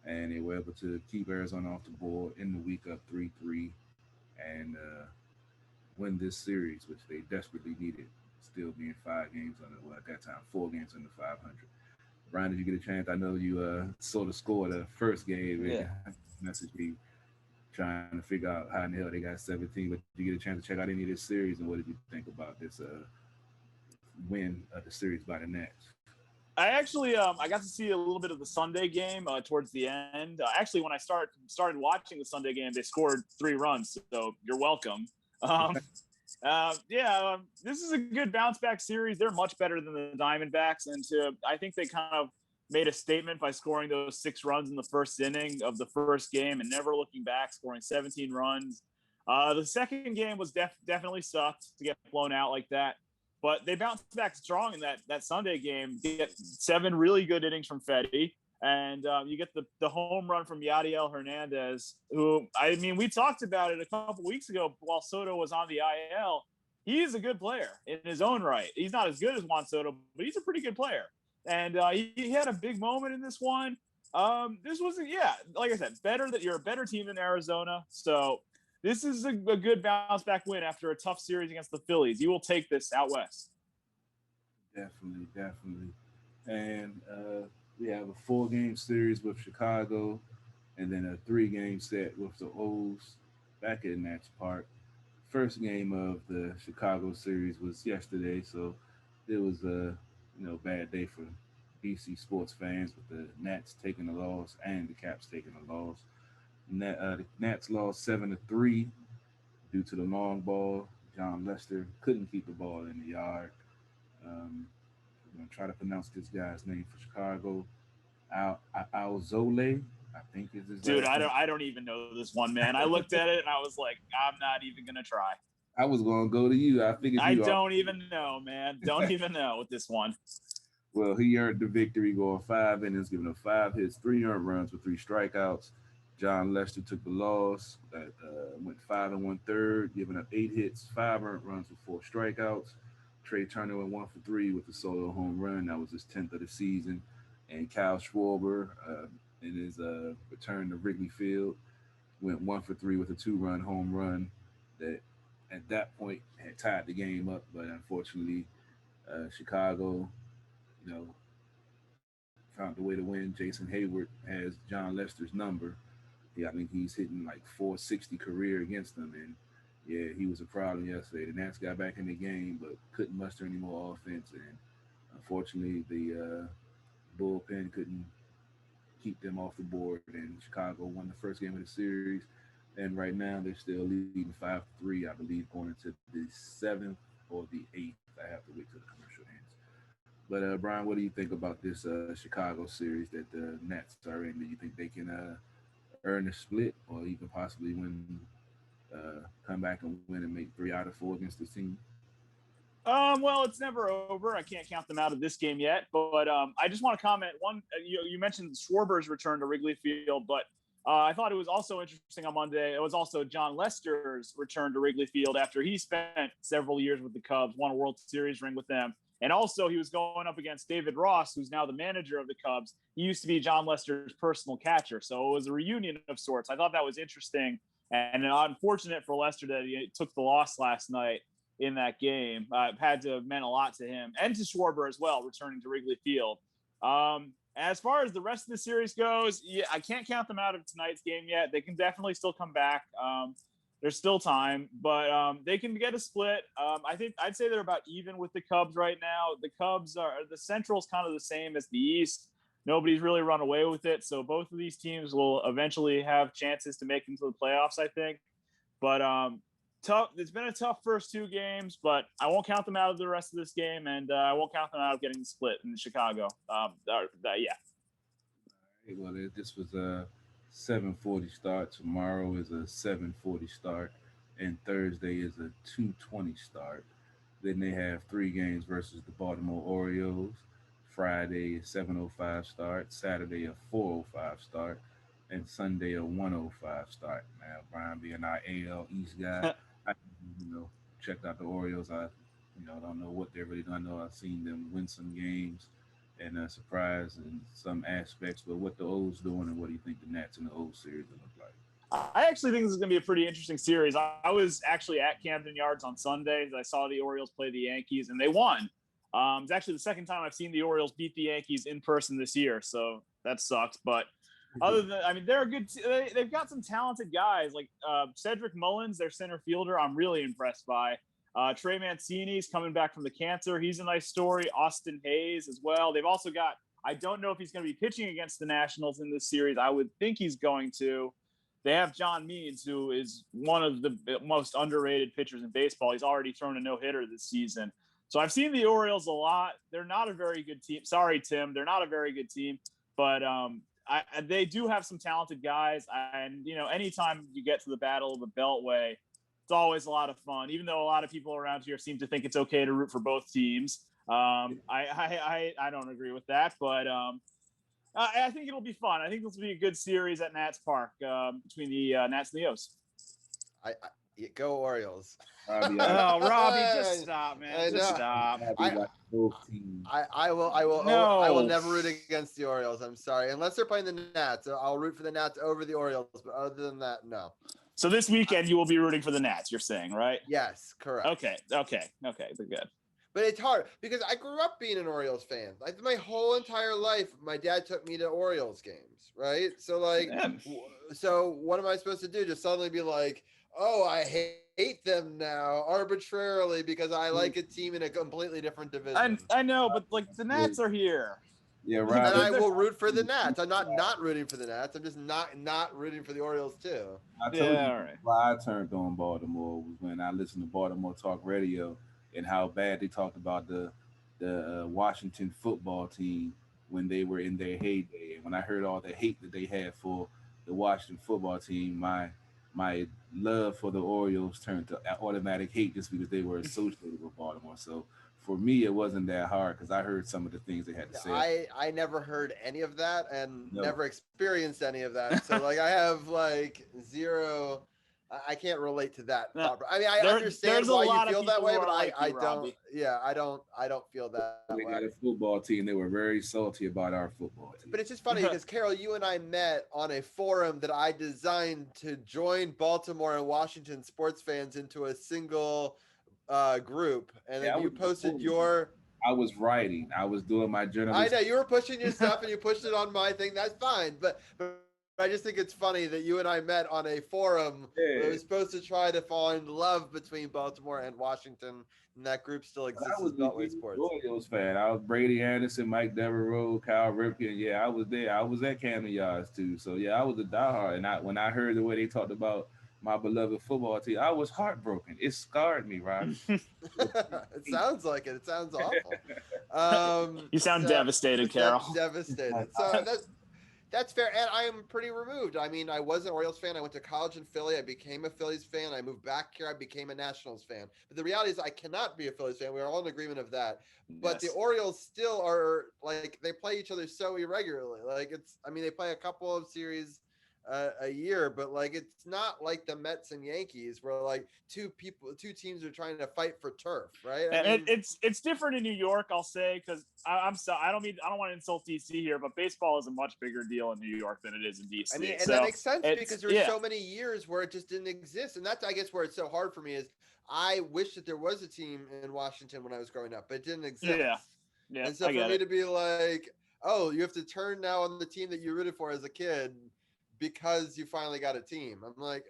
Speaker 1: And they were able to keep Arizona off the board in the week up 3-3 and win this series, which they desperately needed, still being 5 games under, well, at that time, 4 games under 500. Brian, did you get a chance? I know you saw the score of the first game.
Speaker 6: Yeah.
Speaker 1: Message me trying to figure out how in the hell they got 17, but did you get a chance to check out any of this series, and what did you think about this win of the series by the Nats?
Speaker 5: I actually I got to see a little bit of the Sunday game towards the end. Actually, when I started watching the Sunday game, they scored 3 runs, so you're welcome. This is a good bounce back series. They're much better than the Diamondbacks, and I think they kind of made a statement by scoring those 6 runs in the first inning of the first game and never looking back, scoring 17 runs. The second game was definitely sucked to get blown out like that. But they bounced back strong in that Sunday game. Get 7 really good innings from Fetty, and you get the home run from Yadiel Hernandez, who, I mean, we talked about it a couple weeks ago while Soto was on the IL. He is a good player in his own right. He's not as good as Juan Soto, but he's a pretty good player. And he had a big moment in this one. This was, like I said, you're a better team than Arizona. So this is a good bounce back win after a tough series against the Phillies. You will take this out west.
Speaker 1: Definitely. And we have a 4-game series with Chicago, and then a 3-game set with the O's back at Nats Park. First game of the Chicago series was yesterday, so it was a bad day for DC sports fans with the Nats taking the loss and the Caps taking the loss. The Nats lost 7-3 due to the long ball. John Lester couldn't keep the ball in the yard. I'm gonna try to pronounce this guy's name for Chicago. Alzole, I think is his
Speaker 5: Dude,
Speaker 1: last name.
Speaker 5: I don't even know this one, man. I looked at it and I was like, I'm not even gonna try.
Speaker 1: I was gonna go to you. I figured
Speaker 5: I
Speaker 1: you.
Speaker 5: don't even know, man. Don't even know with this one.
Speaker 1: Well, he earned the victory, going 5 innings, giving up 5 hits, 3 earned runs with 3 strikeouts. John Lester took the loss. Went 5 1/3, giving up 8 hits, 5 earned runs with 4 strikeouts. Trey Turner went 1 for 3 with a solo home run. That was his 10th of the season. And Kyle Schwarber, in his return to Wrigley Field, went 1 for 3 with a 2-run home run that at that point had tied the game up. But unfortunately, Chicago, you know, found a way to win. Jason Hayward has John Lester's number. Yeah, I think he's hitting like 460 career against them. And yeah, he was a problem yesterday. The Nats got back in the game, but couldn't muster any more offense. And unfortunately, the bullpen couldn't keep them off the board. And Chicago won the first game of the series. And right now, they're still leading 5-3, I believe, going into the 7th or the 8th. I have to wait till the commercial ends. But Brian, what do you think about this Chicago series that the Nats are in? Do you think they can earn a split, or even possibly win, come back and win and make 3 out of 4 against this team?
Speaker 5: Well, it's never over. I can't count them out of this game yet, but I just want to comment. One, you mentioned Schwarber's return to Wrigley Field, but I thought it was also interesting on Monday. It was also John Lester's return to Wrigley Field after he spent several years with the Cubs, won a World Series ring with them. And also, he was going up against David Ross, who's now the manager of the Cubs. He used to be John Lester's personal catcher. So it was a reunion of sorts. I thought that was interesting and unfortunate for Lester that he took the loss last night in that game. Had to have meant a lot to him and to Schwarber as well, returning to Wrigley Field. As far as the rest of the series goes, yeah, I can't count them out of tonight's game yet. They can definitely still come back. There's still time, but they can get a split. I'd say they're about even with the Cubs right now. The Central's kind of the same as the East. Nobody's really run away with it. So both of these teams will eventually have chances to make into the playoffs, I think. But tough. It's been a tough first 2 games, but I won't count them out of the rest of this game, and I won't count them out of getting the split in Chicago. Yeah.
Speaker 1: Well, this was a 7:40 start. Tomorrow is a 7:40 start, and Thursday is a 2:20 start. Then they have 3 games versus the Baltimore Orioles. Friday a 7:05 start, Saturday a 4:05 start, and Sunday a 1:05 start. Now, Brian being our AL East guy, I checked out the Orioles. I don't know what they're really done. I know I've seen them win some games and surprise in some aspects. But what the O's doing, and what do you think the Nats and the O's series will look like?
Speaker 5: I actually think this is going to be a pretty interesting series. I was actually at Camden Yards on Sunday. I saw the Orioles play the Yankees, and they won. It's actually the second time I've seen the Orioles beat the Yankees in person this year, so that sucks. But other than, they're a good. They've got some talented guys like Cedric Mullins, their center fielder. I'm really impressed by. Trey Mancini's coming back from the cancer. He's a nice story. Austin Hayes as well. They've also got. I don't know if he's going to be pitching against the Nationals in this series. I would think he's going to. They have John Means, who is one of the most underrated pitchers in baseball. He's already thrown a no-hitter this season. So I've seen the Orioles a lot. They're not a very good team. Sorry, Tim. They're not a very good team. But they do have some talented guys. And, anytime you get to the Battle of the Beltway, it's always a lot of fun, even though a lot of people around here seem to think it's okay to root for both teams. I don't agree with that. But I think it'll be fun. I think this will be a good series at Nats Park between the Nats and the O's.
Speaker 2: Go Orioles.
Speaker 5: Robbie, just stop, man. Just stop.
Speaker 2: I will. No. I will never root against the Orioles. I'm sorry, unless they're playing the Nats. I'll root for the Nats over the Orioles. But other than that, no.
Speaker 5: So this weekend you will be rooting for the Nats. You're saying, right?
Speaker 2: Yes, correct.
Speaker 5: Okay. They're good.
Speaker 2: But it's hard because I grew up being an Orioles fan. Like my whole entire life, my dad took me to Orioles games, right? So so what am I supposed to do? Just suddenly be like, oh, I hate them now arbitrarily because I like a team in a completely different division.
Speaker 5: I know, but the Nats are here.
Speaker 1: Yeah,
Speaker 2: And
Speaker 1: Rob.
Speaker 2: I will root for the Nats. I'm not rooting for the Nats. I'm just not rooting for the Orioles too.
Speaker 1: I told
Speaker 5: Yeah,
Speaker 1: you
Speaker 5: all right.
Speaker 1: why I turned on Baltimore was when I listened to Baltimore talk radio and how bad they talked about the Washington football team when they were in their heyday. And when I heard all the hate that they had for the Washington football team, my love for the Orioles turned to automatic hate just because they were associated with Baltimore. So for me, it wasn't that hard because I heard some of the things they had to say.
Speaker 2: I never heard any of that and
Speaker 1: No.
Speaker 2: never experienced any of that. So like I have like zero. I can't relate to that
Speaker 5: No,
Speaker 2: thought. I mean, I
Speaker 5: there-
Speaker 2: understand
Speaker 5: there's a
Speaker 2: why you
Speaker 5: lot of
Speaker 2: feel that
Speaker 5: people
Speaker 2: way,
Speaker 5: who
Speaker 2: but
Speaker 5: are like
Speaker 2: I
Speaker 5: you,
Speaker 2: don't.
Speaker 5: Robbie.
Speaker 2: Yeah, I don't feel that
Speaker 1: They
Speaker 2: way.
Speaker 1: got a football team. They were very salty about our football team.
Speaker 2: But it's just funny because Carol, you and I met on a forum that I designed to join Baltimore and Washington sports fans into a single group, and
Speaker 1: Yeah,
Speaker 2: then you posted your.
Speaker 1: I was writing. I was doing my
Speaker 2: I
Speaker 1: journalism.
Speaker 2: know you were pushing your stuff and you pushed it on my thing. That's fine, but I just think it's funny that you and I met on a forum that was supposed to try to find love between Baltimore and Washington, and that group still
Speaker 1: I
Speaker 2: exists
Speaker 1: was
Speaker 2: as
Speaker 1: a
Speaker 2: Beltway
Speaker 1: huge
Speaker 2: Sports.
Speaker 1: Orioles fan. I was Brady Anderson, Mike Devereaux, Kyle Ripken. Yeah, I was there. I was at Camden Yards too. So yeah, I was a diehard. And when I heard the way they talked about my beloved football team, I was heartbroken. It scarred me, Rob.
Speaker 2: It sounds like it. It sounds awful.
Speaker 5: You sound devastated, Carol.
Speaker 2: Devastated. So that's fair. And I am pretty removed. I mean, I was an Orioles fan. I went to college in Philly. I became a Phillies fan. I moved back here. I became a Nationals fan. But the reality is I cannot be a Phillies fan. We are all in agreement of that. But the
Speaker 5: Yes.
Speaker 2: Orioles still are like, they play each other so irregularly. Like they play a couple of series a year, but like it's not like the Mets and Yankees where like two teams are trying to fight for turf, right?
Speaker 5: And it's different in New York, I'll say, because I'm so I don't want to insult DC here, but baseball is a much bigger deal in New York than it is in DC.
Speaker 2: I mean, and
Speaker 5: so
Speaker 2: that makes sense because there's
Speaker 5: yeah.
Speaker 2: so many years where it just didn't exist, and that's I guess where it's so hard for me is I wish that there was a team in Washington when I was growing up, but it didn't exist.
Speaker 5: Yeah.
Speaker 2: And so for me to be like, oh, you have to turn now on the team that you rooted for as a kid because you finally got a team. I'm like,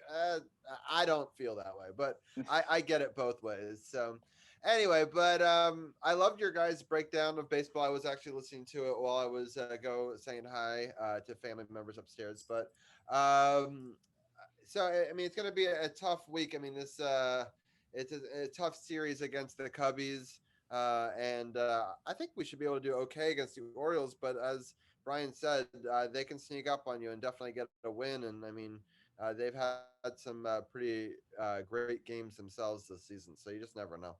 Speaker 2: I don't feel that way, but I get it both ways. So anyway, but I loved your guys' breakdown of baseball. I was actually listening to it while I was saying hi to family members upstairs. But so I mean, it's going to be a tough week. I mean, it's a tough series against the Cubbies, and I think we should be able to do okay against the Orioles. But as Brian said, they can sneak up on you and definitely get a win. And I mean, they've had some pretty great games themselves this season, so you just never know.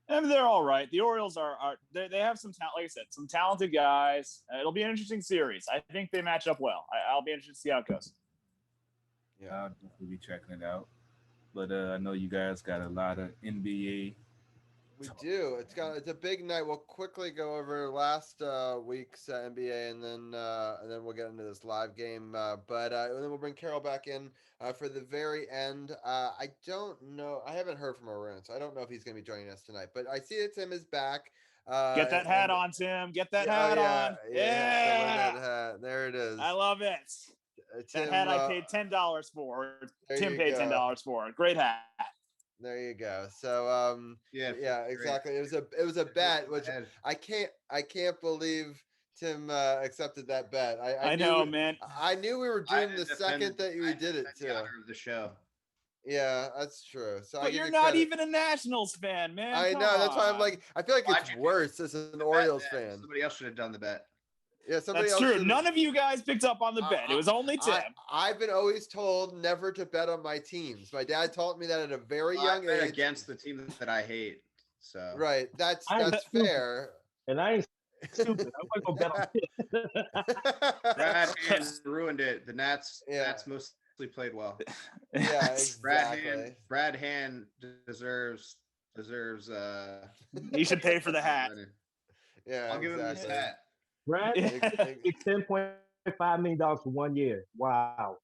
Speaker 5: I mean, they're all right. The Orioles are they have some talent, like I said, some talented guys. It'll be an interesting series. I think they match up well. I'll be interested to see how it goes.
Speaker 1: Yeah, I'll definitely be checking it out. But I know you guys got a lot of NBA.
Speaker 2: We do. It's a big night. We'll quickly go over last week's NBA, and then we'll get into this live game. But then we'll bring Carol back in for the very end. I don't know. I haven't heard from Arun, so I don't know if he's going to be joining us tonight. But I see that Tim is back.
Speaker 5: Get that hat on, Tim. Get that hat on.
Speaker 2: Yeah. That hat. There it is.
Speaker 5: I love it.
Speaker 2: Tim,
Speaker 5: that hat I paid $10 for. Tim paid $10 for. Great hat.
Speaker 2: There you go. So yeah, exactly. It was a bet, which I can't believe Tim accepted that bet. I
Speaker 5: know,
Speaker 2: knew,
Speaker 5: man.
Speaker 2: I knew we were doomed the second that we did it too.
Speaker 4: The honor of the show.
Speaker 2: Yeah, that's true. So
Speaker 5: but you're not even a Nationals fan, man.
Speaker 2: I know. That's why I'm like, I feel like it's worse as an Orioles fan.
Speaker 4: Somebody else should have done the bet.
Speaker 2: Yeah, somebody
Speaker 5: That's
Speaker 2: else.
Speaker 5: True. None of you guys picked up on the bet. It was only Tim.
Speaker 2: I've been always told never to bet on my teams. My dad taught me that at a very young age.
Speaker 4: Against the team that I hate. So
Speaker 2: right, that's fair.
Speaker 6: And I ain't stupid. I'm gonna go bet on
Speaker 4: Brad Hand ruined it. The Nats mostly played well.
Speaker 2: Yeah, exactly.
Speaker 4: Brad Hand deserves.
Speaker 5: He should pay for the hat.
Speaker 2: Yeah,
Speaker 4: I'll give him this hat.
Speaker 6: Brad, $10.5 million for 1 year. Wow.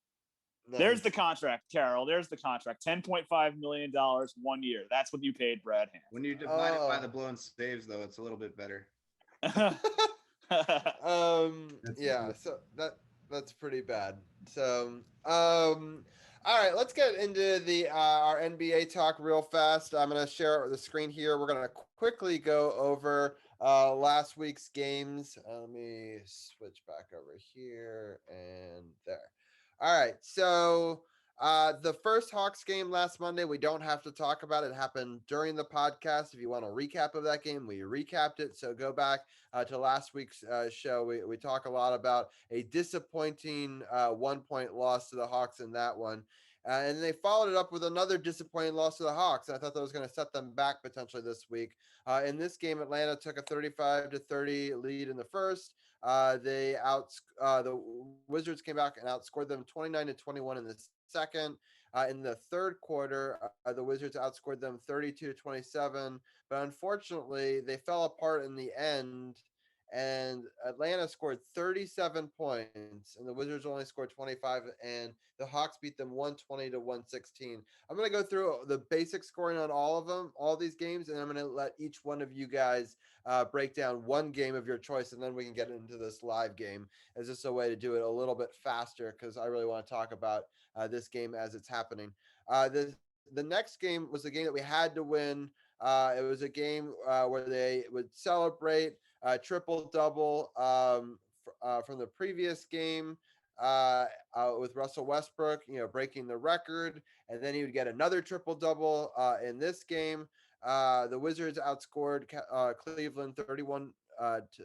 Speaker 2: Nice.
Speaker 5: There's the contract, Carol. There's the contract. $10.5 million 1 year. That's what you paid Brad Hand.
Speaker 4: When you divide it by the blown saves, though, it's a little bit better.
Speaker 2: Yeah, so that's pretty bad. So all right, let's get into the our NBA talk real fast. I'm gonna share the screen here. We're gonna quickly go over last week's games. Let me switch back over here and there. All right. So the first Hawks game last Monday, we don't have to talk about it. It happened during the podcast. If you want a recap of that game, we recapped it. So go back to last week's show. We talk a lot about a disappointing 1 point loss to the Hawks in that one. And they followed it up with another disappointing loss to the Hawks. I thought that was going to set them back potentially this week. In this game, Atlanta took a 35-30 lead in the first. The Wizards came back and outscored them 29-21 in the second. In the third quarter, the Wizards outscored them 32-27, but unfortunately, they fell apart in the end. And Atlanta scored 37 points, and the Wizards only scored 25, and the Hawks beat them 120-116. I'm going to go through the basic scoring on all of them, all these games, and I'm going to let each one of you guys break down one game of your choice, and then we can get into this live game. As just a way to do it a little bit faster, because I really want to talk about this game as it's happening. The next game was the game that we had to win. It was a game where they would celebrate triple double from the previous game with Russell Westbrook, breaking the record, and then he would get another triple double in this game. The Wizards outscored Cleveland 31.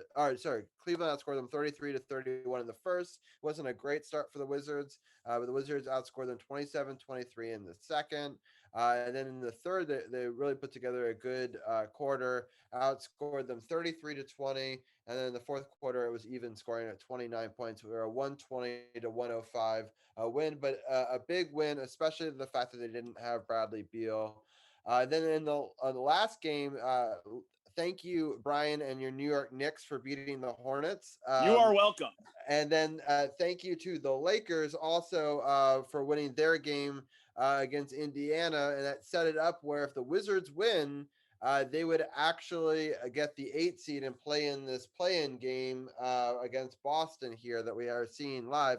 Speaker 2: Cleveland outscored them 33-31 in the first. It wasn't a great start for the Wizards, but the Wizards outscored them 27-23 in the second. And then in the third, they really put together a good quarter, outscored them 33-20. And then in the fourth quarter, it was even scoring at 29 points. We were a 120-105 win, but a big win, especially the fact that they didn't have Bradley Beal. Then in the last game, thank you, Brian, and your New York Knicks for beating the Hornets.
Speaker 5: You are welcome.
Speaker 2: And then thank you to the Lakers also for winning their game against Indiana. And that set it up where if the Wizards win, they would actually get the 8 seed and play in this play-in game against Boston here that we are seeing live.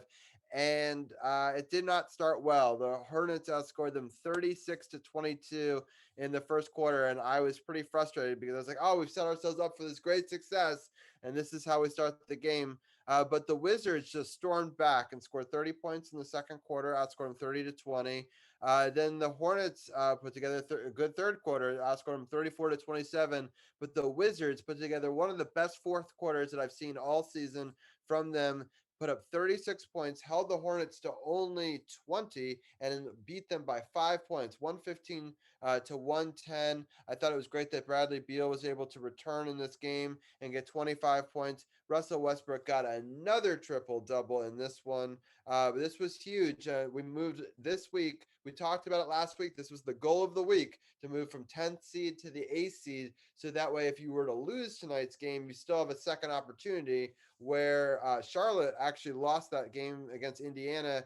Speaker 2: And it did not start well. The Hornets outscored them 36-22 in the first quarter, and I was pretty frustrated because I was like, oh, we've set ourselves up for this great success, and this is how we start the game. But the Wizards just stormed back and scored 30 points in the second quarter, outscored them 30-20. Then the Hornets put together a good third quarter, outscored them 34-27. But the Wizards put together one of the best fourth quarters that I've seen all season from them. Put up 36 points, held the Hornets to only 20, and beat them by 5 points, 115 to 110. I thought it was great that Bradley Beal was able to return in this game and get 25 points. Russell Westbrook got another triple-double in this one. But this was huge. We moved this week. We talked about it last week. This was the goal of the week, to move from 10th seed to the 8th seed. So that way, if you were to lose tonight's game, you still have a second opportunity, where Charlotte actually lost that game against Indiana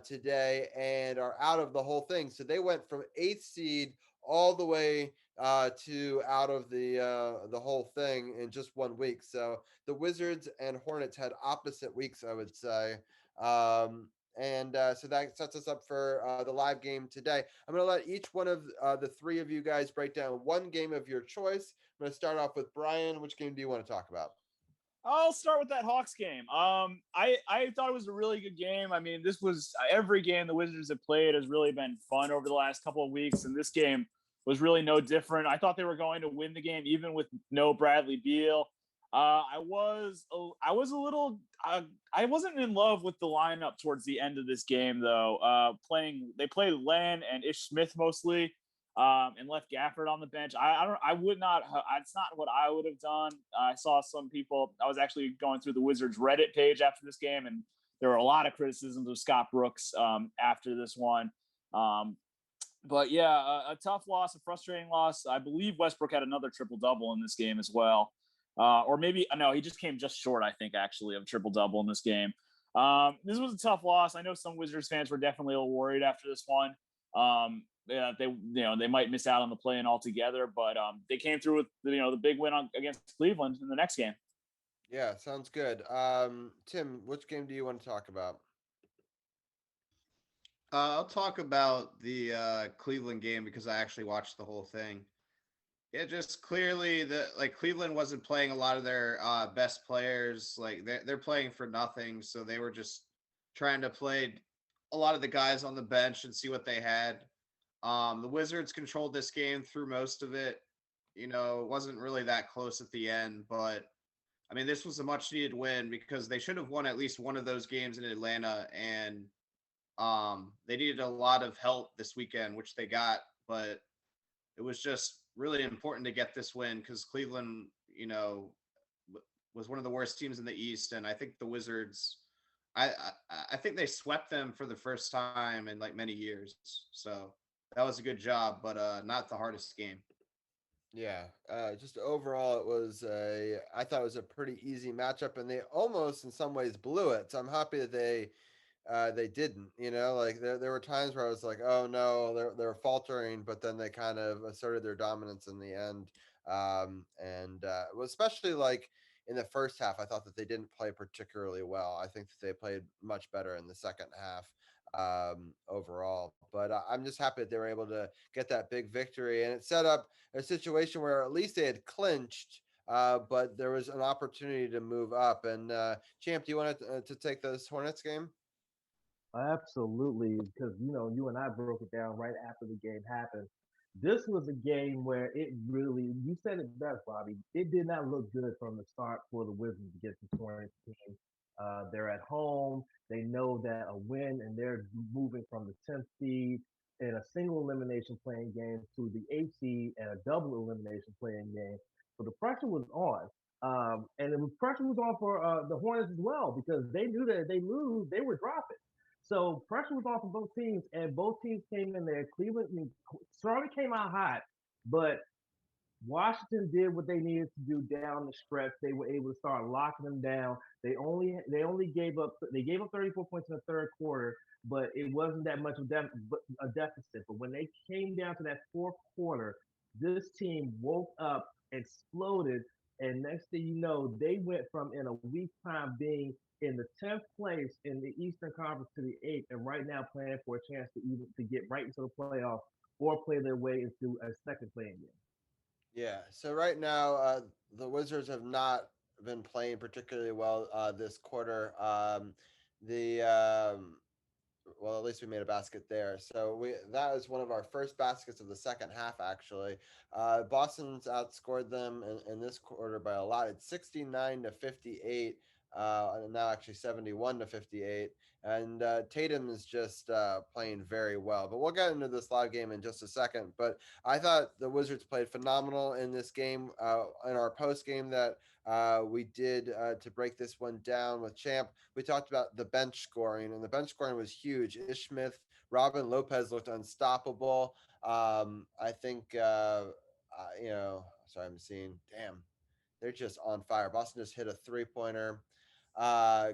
Speaker 2: today and are out of the whole thing. So they went from 8th seed all the way to out of the whole thing in just 1 week. So the Wizards and Hornets had opposite weeks, I would say. So that sets us up for the live game today. I'm going to let each one of the three of you guys break down one game of your choice. I'm going to start off with Brian. Which game do you want to talk about?
Speaker 5: I'll start with that Hawks game. I thought it was a really good game. I mean, this was every game the Wizards have played has really been fun over the last couple of weeks, and this game was really no different. I thought they were going to win the game even with no Bradley Beal. I wasn't in love with the lineup towards the end of this game though. They played Len and Ish Smith mostly. And left Gafford on the bench. I would not. It's not what I would have done. I saw some people. I was actually going through the Wizards Reddit page after this game, and there were a lot of criticisms of Scott Brooks after this one. But yeah, a tough loss, a frustrating loss. I believe Westbrook had another triple double in this game as well, or maybe no, he just came just short. I think actually of triple double in this game. This was a tough loss. I know some Wizards fans were definitely a little worried after this one. Yeah, they might miss out on the play-in altogether, but they came through with the big win against Cleveland in the next game.
Speaker 2: Yeah, sounds good. Tim, which game do you want to talk about?
Speaker 4: I'll talk about the Cleveland game because I actually watched the whole thing. Yeah, just clearly the like Cleveland wasn't playing a lot of their best players. Like they're playing for nothing, so they were just trying to play a lot of the guys on the bench and see what they had. The Wizards controlled this game through most of it. It wasn't really that close at the end, but I mean, this was a much needed win because they should have won at least one of those games in Atlanta, and they needed a lot of help this weekend, which they got. But it was just really important to get this win because Cleveland, was one of the worst teams in the East, and I think the Wizards, I think they swept them for the first time in like many years. So that was a good job, but not the hardest game.
Speaker 2: Yeah, just overall, I thought it was a pretty easy matchup, and they almost, in some ways, blew it. So I'm happy that they didn't. Like there were times where I was like, oh no, they're faltering, but then they kind of asserted their dominance in the end. And well, especially like in the first half, I thought that they didn't play particularly well. I think that they played much better in the second half overall. But I'm just happy that they were able to get that big victory, and it set up a situation where at least they had clinched. But there was an opportunity to move up. And Champ, do you want to take this Hornets game?
Speaker 6: Absolutely, because you and I broke it down right after the game happened. This was a game where it really, you said it best, Bobby. It did not look good from the start for the Wizards against the Hornets team. They're at home. They know that a win, and they're moving from the 10th seed in a single elimination playing game to the 8th seed and a double elimination playing game. So the pressure was on. And the pressure was on for the Hornets as well because they knew that if they lose, they were dropping. So pressure was on for both teams, and both teams came in there. Cleveland, I mean, Charlotte came out hot, but Washington did what they needed to do down the stretch. They were able to start locking them down. They only gave up 34 points in the third quarter, but it wasn't that much of a deficit. But when they came down to that fourth quarter, this team woke up, exploded, and next thing you know, they went from in a week time being in the 10th place in the Eastern Conference to the eighth, and right now playing for a chance to get right into the playoffs or play their way into a second playing game.
Speaker 2: Yeah. So right now, the Wizards have not been playing particularly well this quarter. The Well, at least we made a basket there. So that was one of our first baskets of the second half. Actually, Boston's outscored them in this quarter by a lot. It's 69-58. And now actually 71-58. And Tatum is just playing very well. But we'll get into this live game in just a second. But I thought the Wizards played phenomenal in this game. In our post game that we did to break this one down with Champ, we talked about the bench scoring, and the bench scoring was huge. Ish Smith, Robin Lopez looked unstoppable. I think, sorry, I'm seeing, damn, they're just on fire. Boston just hit a 3-pointer,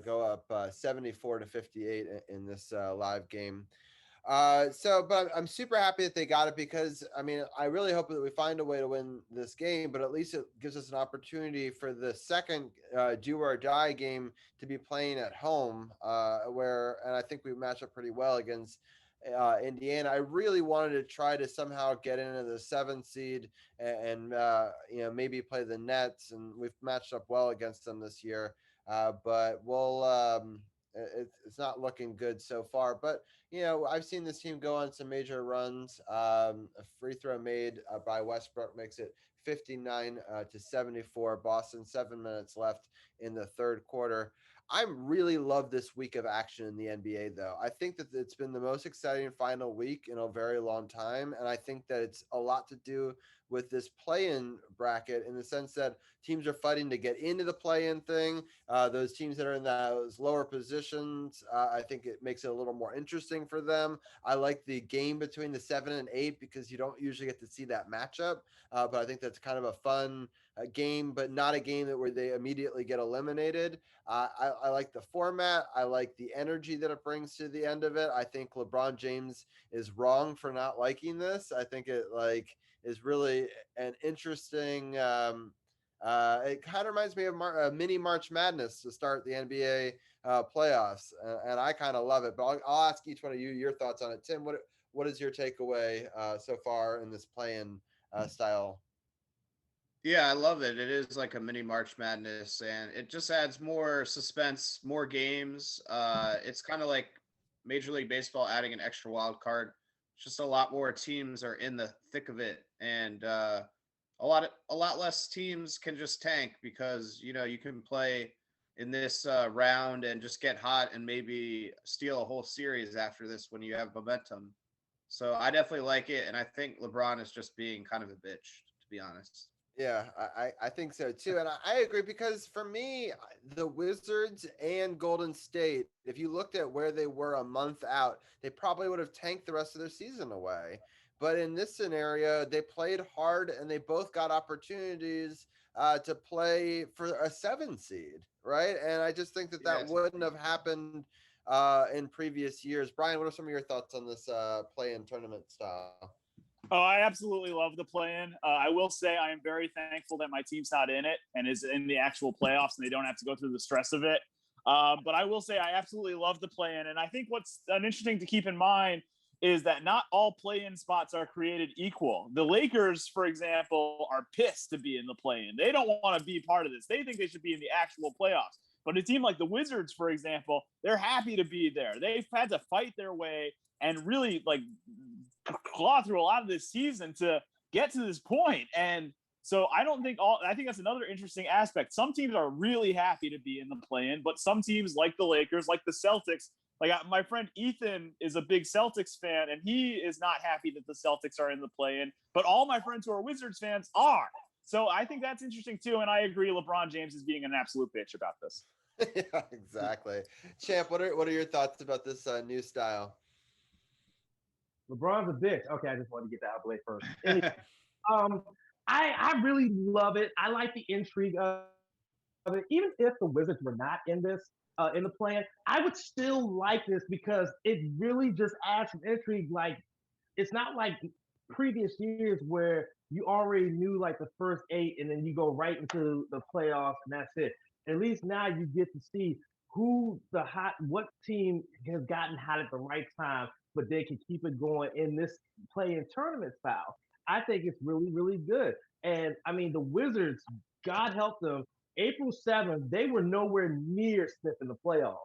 Speaker 2: go up 74-58 in this live game. But I'm super happy that they got it because I mean I really hope that we find a way to win this game, but at least it gives us an opportunity for the second do or die game to be playing at home, and I think we match up pretty well against Indiana. I really wanted to try to somehow get into the 7th seed and maybe play the Nets, and we've matched up well against them this year. But we'll. It's not looking good so far, but I've seen this team go on some major runs. A free throw made by Westbrook makes it 59-74. Boston, 7 minutes left in the third quarter. I really love this week of action in the NBA, though. I think that it's been the most exciting final week in a very long time, and I think that it's a lot to do with this play-in bracket in the sense that teams are fighting to get into the play-in thing. Those teams that are in those lower positions, I think it makes it a little more interesting for them. I like the game between the 7 and 8 because you don't usually get to see that matchup. But I think that's kind of a fun game, but not a game where they immediately get eliminated. I like the format. I like the energy that it brings to the end of it. I think LeBron James is wrong for not liking this. I think it is really an interesting. It kind of reminds me of mini March Madness to start the NBA playoffs, and I kind of love it. But I'll ask each one of you your thoughts on it. Tim, what is your takeaway so far in this play-in style?
Speaker 4: Yeah, I love it. It is like a mini March Madness, and it just adds more suspense, more games. It's kind of like Major League Baseball adding an extra wild card. It's just a lot more teams are in the thick of it, and a lot less teams can just tank because you can play in this round and just get hot and maybe steal a whole series after this when you have momentum. So I definitely like it, and I think LeBron is just being kind of a bitch, to be honest.
Speaker 2: Yeah, I think so too. And I agree because for me, the Wizards and Golden State, if you looked at where they were a month out, they probably would have tanked the rest of their season away. But in this scenario, they played hard and they both got opportunities to play for a 7 seed, right? And I just think that that
Speaker 4: Yeah,
Speaker 2: wouldn't have happened in previous years. Brian, what are some of your thoughts on this play-in tournament style?
Speaker 5: Oh, I absolutely love the play-in. I will say I am very thankful that my team's not in it and is in the actual playoffs, and they don't have to go through the stress of it. But I will say I absolutely love the play-in, and I think what's interesting to keep in mind is that not all play-in spots are created equal. The Lakers, for example, are pissed to be in the play-in. They don't want to be part of this. They think they should be in the actual playoffs. But a team like the Wizards, for example, they're happy to be there. They've had to fight their way and really like claw through a lot of this season to get to this point. And so I think that's another interesting aspect. Some teams are really happy to be in the play-in, but some teams like the Lakers, like the Celtics, like my friend Ethan is a big Celtics fan, and he is not happy that the Celtics are in the play-in, but all my friends who are Wizards fans are. So I think that's interesting too, and I agree LeBron James is being an absolute bitch about this.
Speaker 2: Yeah, exactly. Champ, what are your thoughts about this new style?
Speaker 6: LeBron's a bitch. Okay, I just wanted to get that out of the way first. Anyway, um, I really love it. I like the intrigue of it. Even if the Wizards were not in the plan, I would still like this because it really just adds some intrigue. Like it's not like previous years where you already knew like the first eight and then you go right into the playoffs and that's it. At least now you get to see what team has gotten hot at the right time, but they can keep it going in this play-in tournament style. I think it's really, really good. And I mean, the Wizards, God help them, April 7th, they were nowhere near sniffing the playoffs.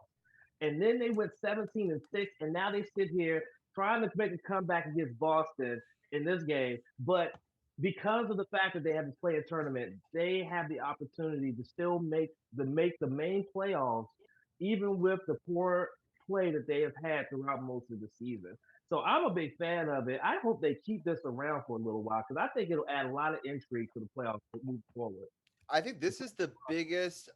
Speaker 6: And then they went 17-6, and now they sit here trying to make a comeback against Boston in this game. But because of the fact that they have to play a tournament, they have the opportunity to still make the main playoffs, even with the poor play that they have had throughout most of the season. So I'm a big fan of it. I hope they keep this around for a little while because I think it'll add a lot of intrigue to the playoffs moving forward.
Speaker 2: I think this is the biggest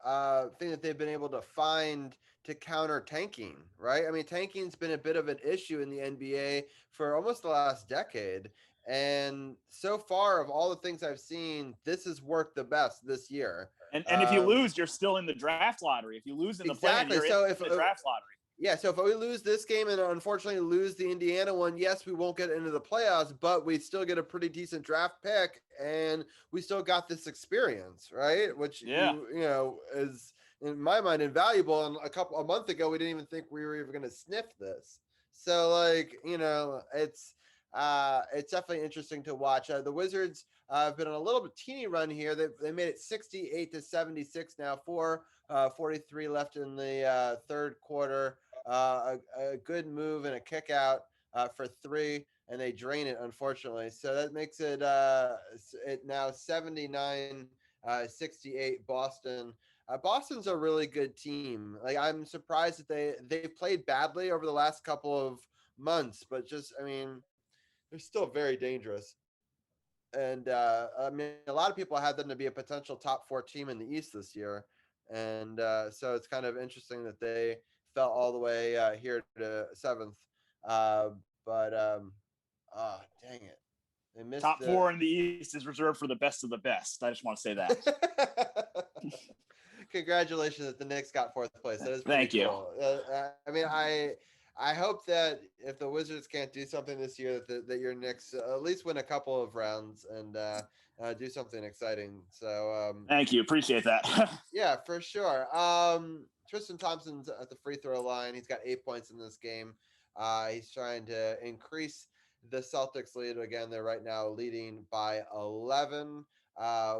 Speaker 2: thing that they've been able to find to counter tanking, right? I mean, tanking's been a bit of an issue in the NBA for almost the last decade. And so far, of all the things I've seen, this has worked the best this year.
Speaker 5: And if you lose, you're still in the draft lottery. If you lose in the play-in,
Speaker 2: Exactly.
Speaker 5: you're
Speaker 2: So
Speaker 5: in
Speaker 2: if
Speaker 5: the draft lottery.
Speaker 2: yeah, so if we lose this game and unfortunately lose the Indiana one, yes, we won't get into the playoffs, but we still get a pretty decent draft pick, and we still got this experience, right? Which
Speaker 5: Yeah.
Speaker 2: is in my mind invaluable. And a month ago, we didn't even think we were even going to sniff this. So like it's definitely interesting to watch. The Wizards have been on a little bit teeny run here. They made it 68-76 now. 43 left in the third quarter. A good move and a kick out for three, and they drain it, unfortunately. So that makes it now 79-68 Boston. Boston's a really good team. Like I'm surprised that they've played badly over the last couple of months, but just I mean they're still very dangerous. And I mean, a lot of people had them to be a potential top 4 team in the East this year, and so it's kind of interesting that they fell all the way here to 7th. But dang it, they missed
Speaker 5: Top 4 in the East is reserved for the best of the best. I just want to say that.
Speaker 2: Congratulations that the Knicks got 4th place. That is
Speaker 5: Thank
Speaker 2: cool. I mean, I hope that if the Wizards can't do something this year, that your Knicks at least win a couple of rounds and do something exciting. So
Speaker 5: thank you, appreciate that.
Speaker 2: yeah, for sure. Tristan Thompson's at the free throw line. He's got 8 points in this game. He's trying to increase the Celtics lead again. They're right now leading by 11.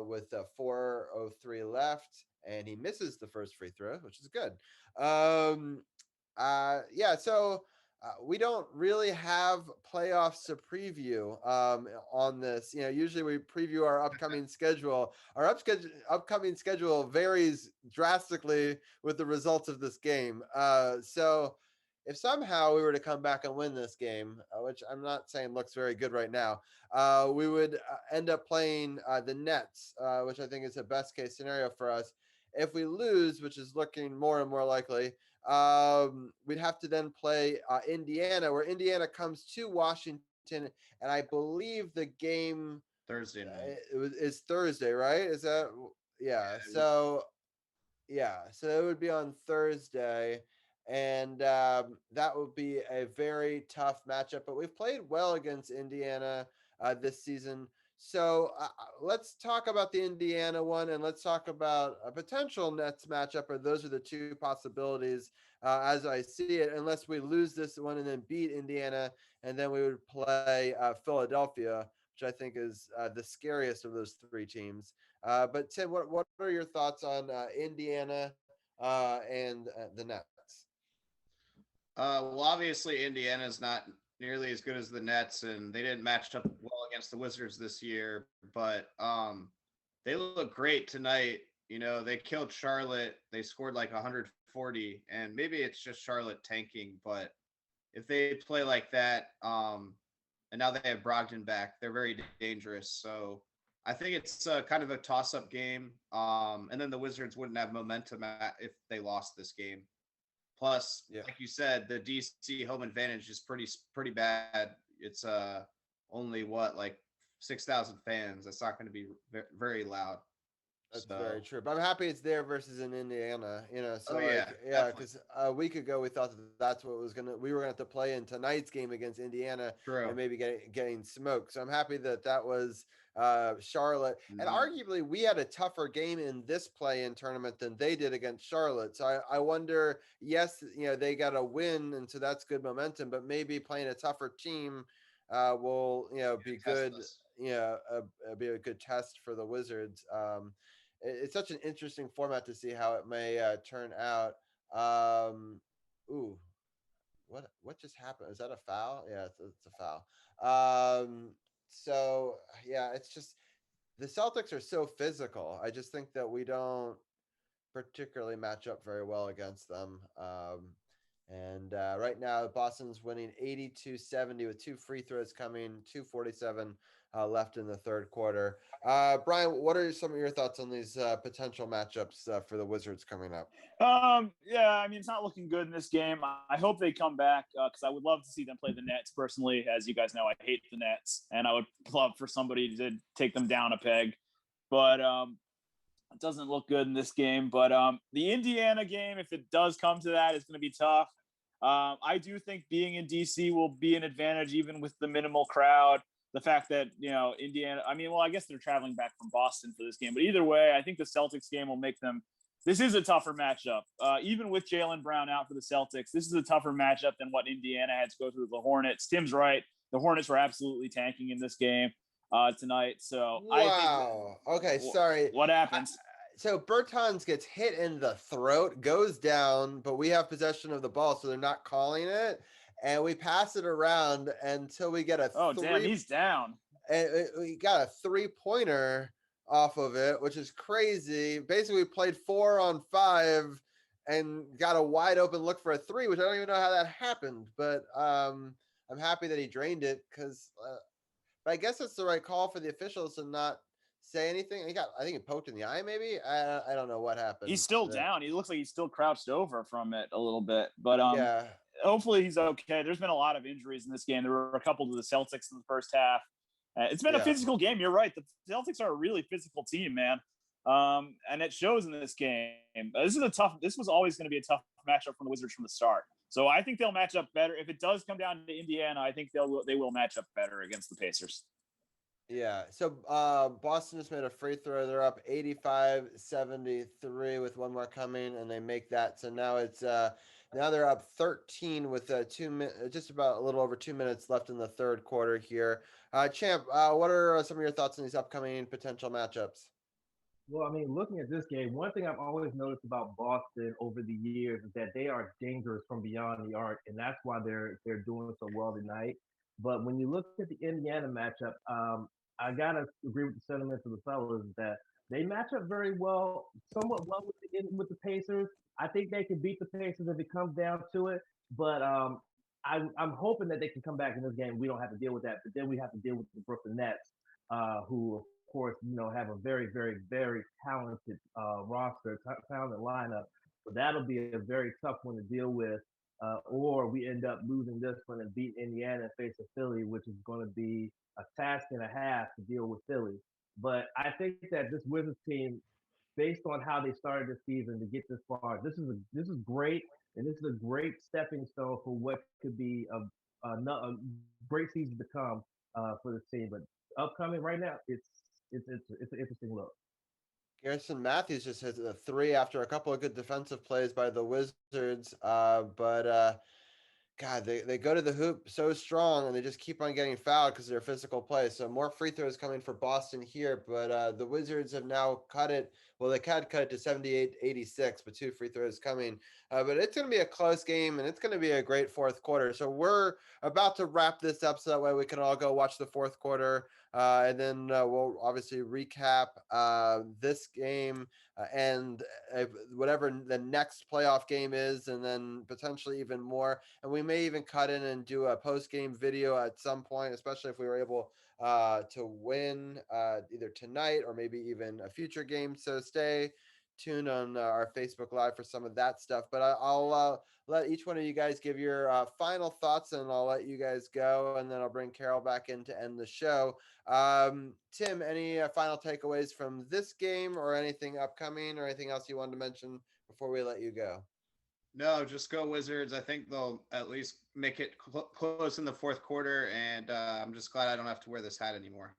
Speaker 2: with 4:03 left, and he misses the first free throw, which is good. Yeah, so we don't really have playoffs to preview on this. Usually we preview our upcoming schedule. Our upcoming schedule varies drastically with the results of this game. So if somehow we were to come back and win this game, which I'm not saying looks very good right now, we would end up playing the Nets, which I think is a best case scenario for us. If we lose, which is looking more and more likely, we'd have to then play Indiana, where Indiana comes to Washington, and I believe the game
Speaker 4: Thursday night.
Speaker 2: is Thursday, right? Is that So so it would be on Thursday, and that would be a very tough matchup. But we've played well against Indiana this season. So let's talk about the Indiana one, and let's talk about a potential Nets matchup. Or those are the two possibilities as I see it, unless we lose this one and then beat Indiana, and then we would play Philadelphia, which I think is the scariest of those three teams. But Tim, what are your thoughts on Indiana and the Nets?
Speaker 4: Well, obviously Indiana's not nearly as good as the Nets, and they didn't match up well against the Wizards this year. But they look great tonight. They killed Charlotte. They scored like 140, and maybe it's just Charlotte tanking. But if they play like that, and now they have Brogdon back, they're very dangerous. So I think it's kind of a toss-up game. And then the Wizards wouldn't have momentum if they lost this game. Plus, like you said, the DC home advantage is pretty bad. It's only like 6,000 fans. That's not going to be very loud.
Speaker 2: That's very true. But I'm happy it's there versus in Indiana. So because a week ago we thought that's what we were going to have to play in tonight's game against Indiana, and maybe getting smoked. So I'm happy that was Charlotte, and arguably we had a tougher game in this play-in tournament than they did against Charlotte. So I wonder, yes, they got a win, and so that's good momentum, but maybe playing a tougher team will be good. Be a good test for the Wizards. It's such an interesting format to see how it may turn out. What just happened? Is that a foul? Yeah, it's a foul. So it's just the Celtics are so physical. I just think that we don't particularly match up very well against them. And right now, Boston's winning 82-70 with 2 free throws coming, 2:47 left in the third quarter. Brian, what are some of your thoughts on these potential matchups for the Wizards coming up?
Speaker 5: It's not looking good in this game. I hope they come back because I would love to see them play the Nets. Personally, as you guys know, I hate the Nets, and I would love for somebody to take them down a peg. But it doesn't look good in this game. But the Indiana game, if it does come to that, it's going to be tough. I do think being in DC will be an advantage, even with the minimal crowd. The fact that, Indiana, I guess they're traveling back from Boston for this game. But either way, I think the Celtics game will make them. This is a tougher matchup. Even with Jaylen Brown out for the Celtics, this is a tougher matchup than what Indiana had to go through with the Hornets. Tim's right. The Hornets were absolutely tanking in this game tonight. So
Speaker 2: wow. Okay, sorry.
Speaker 5: What happens?
Speaker 2: So Bertans gets hit in the throat, goes down, but we have possession of the ball, so they're not calling it. And we pass it around until we get a
Speaker 5: damn, he's down.
Speaker 2: And we got a 3-pointer off of it, which is crazy. Basically, we played 4 on 5 and got a wide open look for a 3, which I don't even know how that happened. But I'm happy that he drained it because but I guess it's the right call for the officials to not say anything. I think he poked in the eye, maybe. I don't know what happened.
Speaker 5: He's still down. He looks like he's still crouched over from it a little bit, but hopefully he's okay. There's been a lot of injuries in this game. There were a couple to the Celtics in the first half. It's been a physical game. You're right. The Celtics are a really physical team, man, and it shows in this game. This was always going to be a tough matchup from the Wizards from the start. So I think they'll match up better. If it does come down to Indiana, I think they will match up better against the Pacers.
Speaker 2: Yeah. So Boston just made a free throw. They're up 85-73 with one more coming, and they make that. So now it's now they're up 13 with just about a little over 2 minutes left in the third quarter here. Champ, what are some of your thoughts on these upcoming potential matchups?
Speaker 6: Well, I mean, looking at this game, one thing I've always noticed about Boston over the years is that they are dangerous from beyond the arc, and that's why they're doing so well tonight. But when you look at the Indiana matchup, I gotta agree with the sentiments of the fellas that they match up very well, somewhat well with the Pacers. I think they can beat the Pacers if it comes down to it. But I'm hoping that they can come back in this game. We don't have to deal with that, but then we have to deal with the Brooklyn Nets, who of course, have a very, very, very talented roster, talented lineup. So that'll be a very tough one to deal with. Or we end up losing this one and beat Indiana and face a Philly, which is going to be a task and a half to deal with Philly. But I think that this Wizards team, based on how they started the season to get this far, this is great, and this is a great stepping stone for what could be a great season to come for this team. But upcoming right now, it's an interesting look.
Speaker 2: Garrison Matthews just hit a three after a couple of good defensive plays by the Wizards. But God, they go to the hoop so strong and they just keep on getting fouled because they're physical play. So more free throws coming for Boston here, but the Wizards have now cut it. Well, they had cut it to 78-86, but two free throws coming. But it's going to be a close game and it's going to be a great fourth quarter. So we're about to wrap this up so that way we can all go watch the fourth quarter. And then we'll obviously recap this game and whatever the next playoff game is, and then potentially even more. And we may even cut in and do a post game video at some point, especially if we were able to win either tonight or maybe even a future game. So stay tuned on our Facebook Live for some of that stuff. But I'll let each one of you guys give your final thoughts, and I'll let you guys go, and then I'll bring Carol back in to end the show. Tim, any final takeaways from this game or anything upcoming or anything else you wanted to mention before we let you go?
Speaker 4: No, just go Wizards. I think they'll at least make it close in the fourth quarter, and I'm just glad I don't have to wear this hat anymore.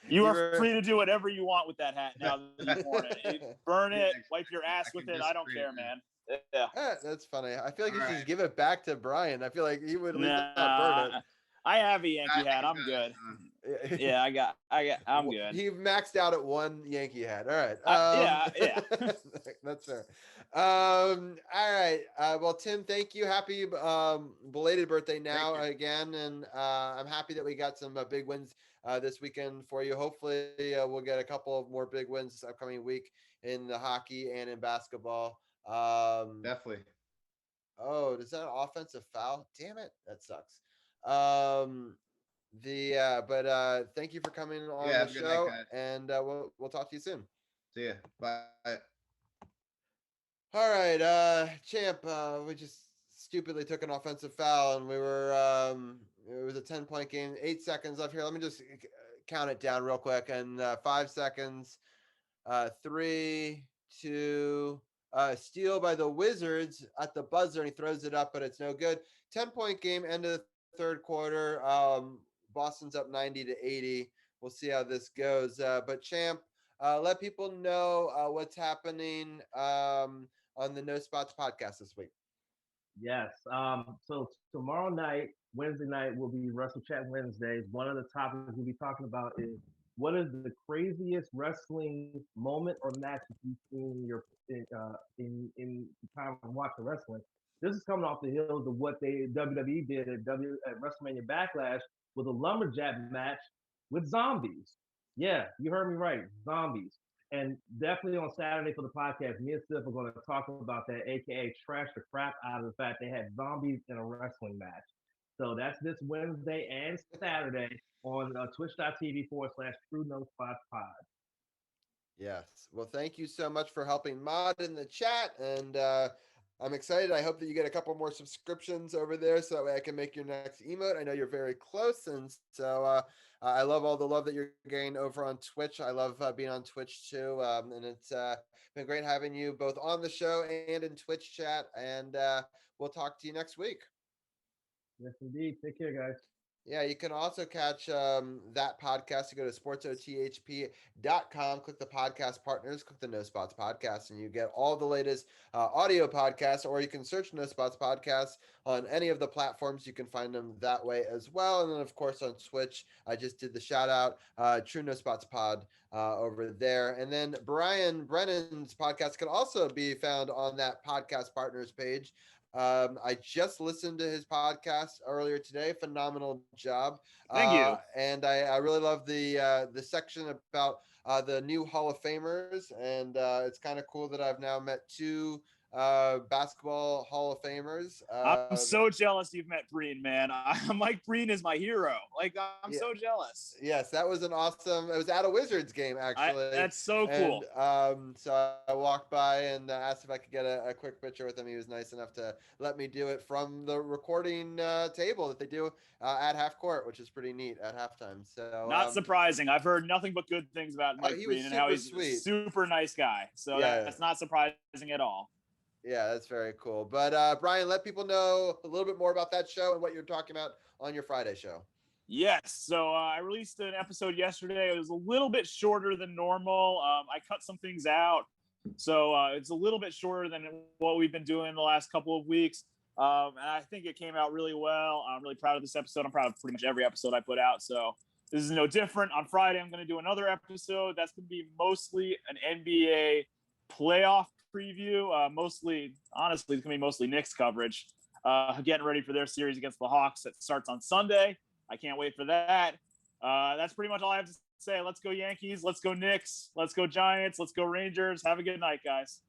Speaker 5: You are free to do whatever you want with that hat now that you've worn it. Burn it, wipe your ass with it. I don't care, man. Yeah.
Speaker 2: That's funny. I feel like you should
Speaker 4: right.
Speaker 2: just give it back to Brian. I feel like he would at least not burn it.
Speaker 5: I have a Yankee hat. I'm good. Yeah, I'm good.
Speaker 2: He maxed out at one Yankee hat. All right.
Speaker 5: Yeah.
Speaker 2: That's fair. All right. Well, Tim, thank you. Happy belated birthday now again, and I'm happy that we got some big wins this weekend for you. Hopefully, we'll get a couple of more big wins this upcoming week in the hockey and in basketball.
Speaker 4: Definitely.
Speaker 2: Oh, is that an offensive foul? Damn it, that sucks. Um, but thank you for coming on the show, and we'll talk to you soon.
Speaker 4: See ya. Bye.
Speaker 2: All right, champ. We just stupidly took an offensive foul, and we were it was a 10-point game. 8 seconds left here. Let me just count it down real quick. And 5 seconds. 3, 2. Steal by the Wizards at the buzzer, and he throws it up, but it's no good. 10-point game, end of the third quarter. Boston's up 90-80. We'll see how this goes. But champ, let people know what's happening on the No Spots podcast this week.
Speaker 6: Yes. So tomorrow night, Wednesday night, will be Wrestle Chat Wednesdays. One of the topics we'll be talking about is what is the craziest wrestling moment or match that you've seen in the time of watching wrestling. This is coming off the heels of what WWE did at WrestleMania Backlash with a lumberjack match with zombies. Yeah, you heard me right, zombies. And definitely on Saturday for the podcast, me and Sif are going to talk about that, aka trash the crap out of the fact they had zombies in a wrestling match. So that's this Wednesday and Saturday on twitch.tv/True No Spots Pod.
Speaker 2: Yes. Well, thank you so much for helping mod in the chat. And I'm excited. I hope that you get a couple more subscriptions over there so that way I can make your next emote. I know you're very close. And so I love all the love that you're getting over on Twitch. I love being on Twitch too. And it's been great having you both on the show and in Twitch chat. And we'll talk to you next week.
Speaker 6: Yes, indeed. Take care, guys.
Speaker 2: Yeah, you can also catch that podcast. You go to sportsothp.com, click the podcast partners, click the No Spots podcast, and you get all the latest audio podcasts, or you can search No Spots podcasts on any of the platforms. You can find them that way as well. And then, of course, on Twitch, I just did the shout out, True No Spots Pod over there. And then Brian Brennan's podcast can also be found on that podcast partners page. I just listened to his podcast earlier today. Phenomenal job,
Speaker 5: Thank you.
Speaker 2: and I really love the section about the new Hall of Famers, and it's kind of cool that I've now met two basketball Hall of Famers.
Speaker 5: I'm so jealous you've met Breen, man. Mike Breen is my hero. Like, I'm
Speaker 2: Yeah.
Speaker 5: so jealous.
Speaker 2: Yes, that was an awesome. It was at a Wizards game actually.
Speaker 5: That's so cool.
Speaker 2: And so I walked by and asked if I could get a quick picture with him. He was nice enough to let me do it from the recording table that they do at half court, which is pretty neat at halftime. So
Speaker 5: Not surprising. I've heard nothing but good things about Mike Breen and how he's
Speaker 2: sweet.
Speaker 5: a super nice guy. So that's not surprising at all.
Speaker 2: Yeah, that's very cool. But Brian, let people know a little bit more about that show and what you're talking about on your Friday show.
Speaker 5: Yes. So I released an episode yesterday. It was a little bit shorter than normal. I cut some things out. So it's a little bit shorter than what we've been doing the last couple of weeks. And I think it came out really well. I'm really proud of this episode. I'm proud of pretty much every episode I put out. So this is no different. On Friday, I'm going to do another episode. That's going to be mostly an NBA playoff preview. Honestly, it's going to be mostly Knicks coverage. Getting ready for their series against the Hawks that starts on Sunday. I can't wait for that. That's pretty much all I have to say. Let's go Yankees. Let's go Knicks. Let's go Giants. Let's go Rangers. Have a good night, guys.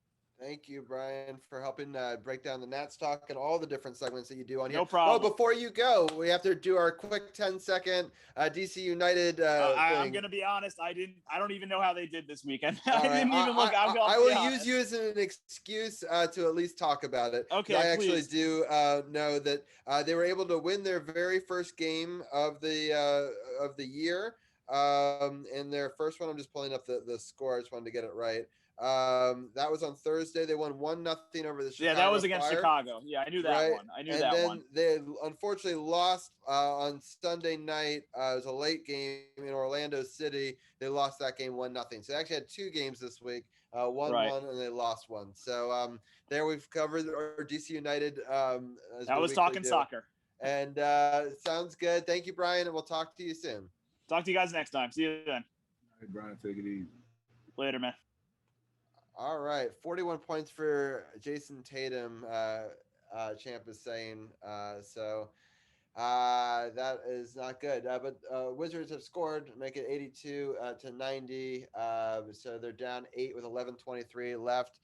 Speaker 2: Thank you, Brian, for helping break down the Nats talk and all the different segments that you do on here.
Speaker 5: No problem.
Speaker 2: Oh, before you go, we have to do our quick 10-second DC United
Speaker 5: I'm going to be honest. I don't even know how they did this weekend. I didn't even look.
Speaker 2: I will use you as an excuse to at least talk about it.
Speaker 5: Okay,
Speaker 2: I actually do know that they were able to win their very first game of the year. In their first one, I'm just pulling up the score. I just wanted to get it right. That was on Thursday. They won 1-0 over the Chicago
Speaker 5: Yeah, that was against
Speaker 2: Fire.
Speaker 5: Chicago. Yeah, I knew that one. I knew that one.
Speaker 2: And then they unfortunately lost on Sunday night. It was a late game in Orlando City. They lost that game 1-0. So they actually had two games this week. Won one and they lost one. So there we've covered our DC United.
Speaker 5: That was talking soccer.
Speaker 2: And sounds good. Thank you, Brian, and we'll talk to you soon.
Speaker 5: Talk to you guys next time. See you then.
Speaker 1: All right, Brian, take it easy.
Speaker 5: Later, man.
Speaker 2: All right, 41 points for Jason Tatum. Champ is saying so. That is not good. But Wizards have scored, make it 82-90. So they're down 8 with 11:23 left.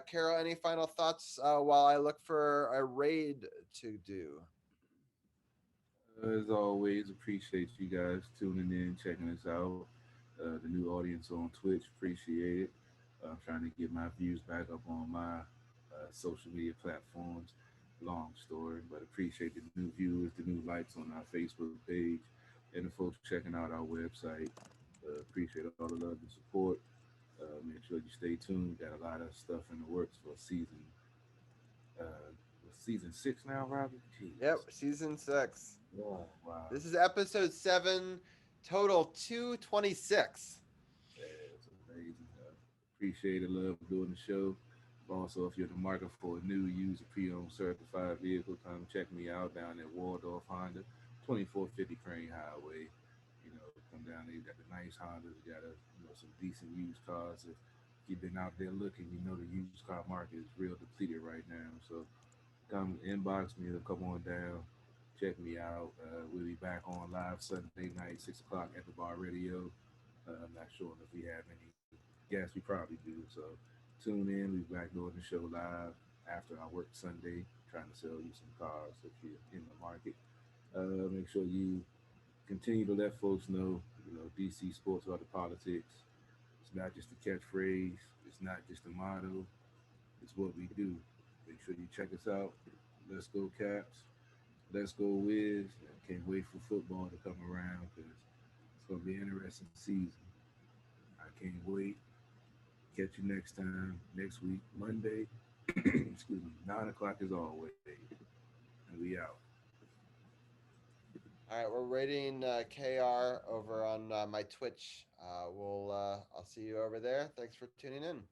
Speaker 2: Carol, any final thoughts while I look for a raid to do?
Speaker 1: As always, appreciate you guys tuning in, checking us out. The new audience on Twitch, appreciate it. I'm trying to get my views back up on my social media platforms. Long story, but appreciate the new viewers, the new likes on our Facebook page, and the folks checking out our website. Appreciate all the love and support. Make sure you stay tuned. Got a lot of stuff in the works for season 6 now, Robbie. Jeez.
Speaker 2: Yep, season 6.
Speaker 1: Oh, wow.
Speaker 2: This is episode 7, total 226.
Speaker 1: Yeah, it's amazing. Appreciate the love doing the show. Also, if you're in the market for a new used pre-owned certified vehicle, come check me out down at Waldorf Honda, 2450 Crane Highway. You know, come down there. You got the nice Hondas. You got some decent used cars. If you've been out there looking, you know the used car market is real depleted right now. So come inbox me or come on down. Check me out. We'll be back on live Sunday night, 6 o'clock at the Bar Radio. I'm not sure if we have any guests. We probably do. So tune in. We'll be back doing the show live after I work Sunday, trying to sell you some cars if you're in the market. Make sure you continue to let folks know, DC sports are the politics. It's not just a catchphrase. It's not just a motto. It's what we do. Make sure you check us out. Let's go Caps. Let's go Wiz. Can't wait for football to come around because it's going to be an interesting season. I can't wait. Catch you next time, next week, Monday. Excuse me, 9 o'clock as always. And we out.
Speaker 2: All right, we're rating KR over on my Twitch. I'll see you over there. Thanks for tuning in.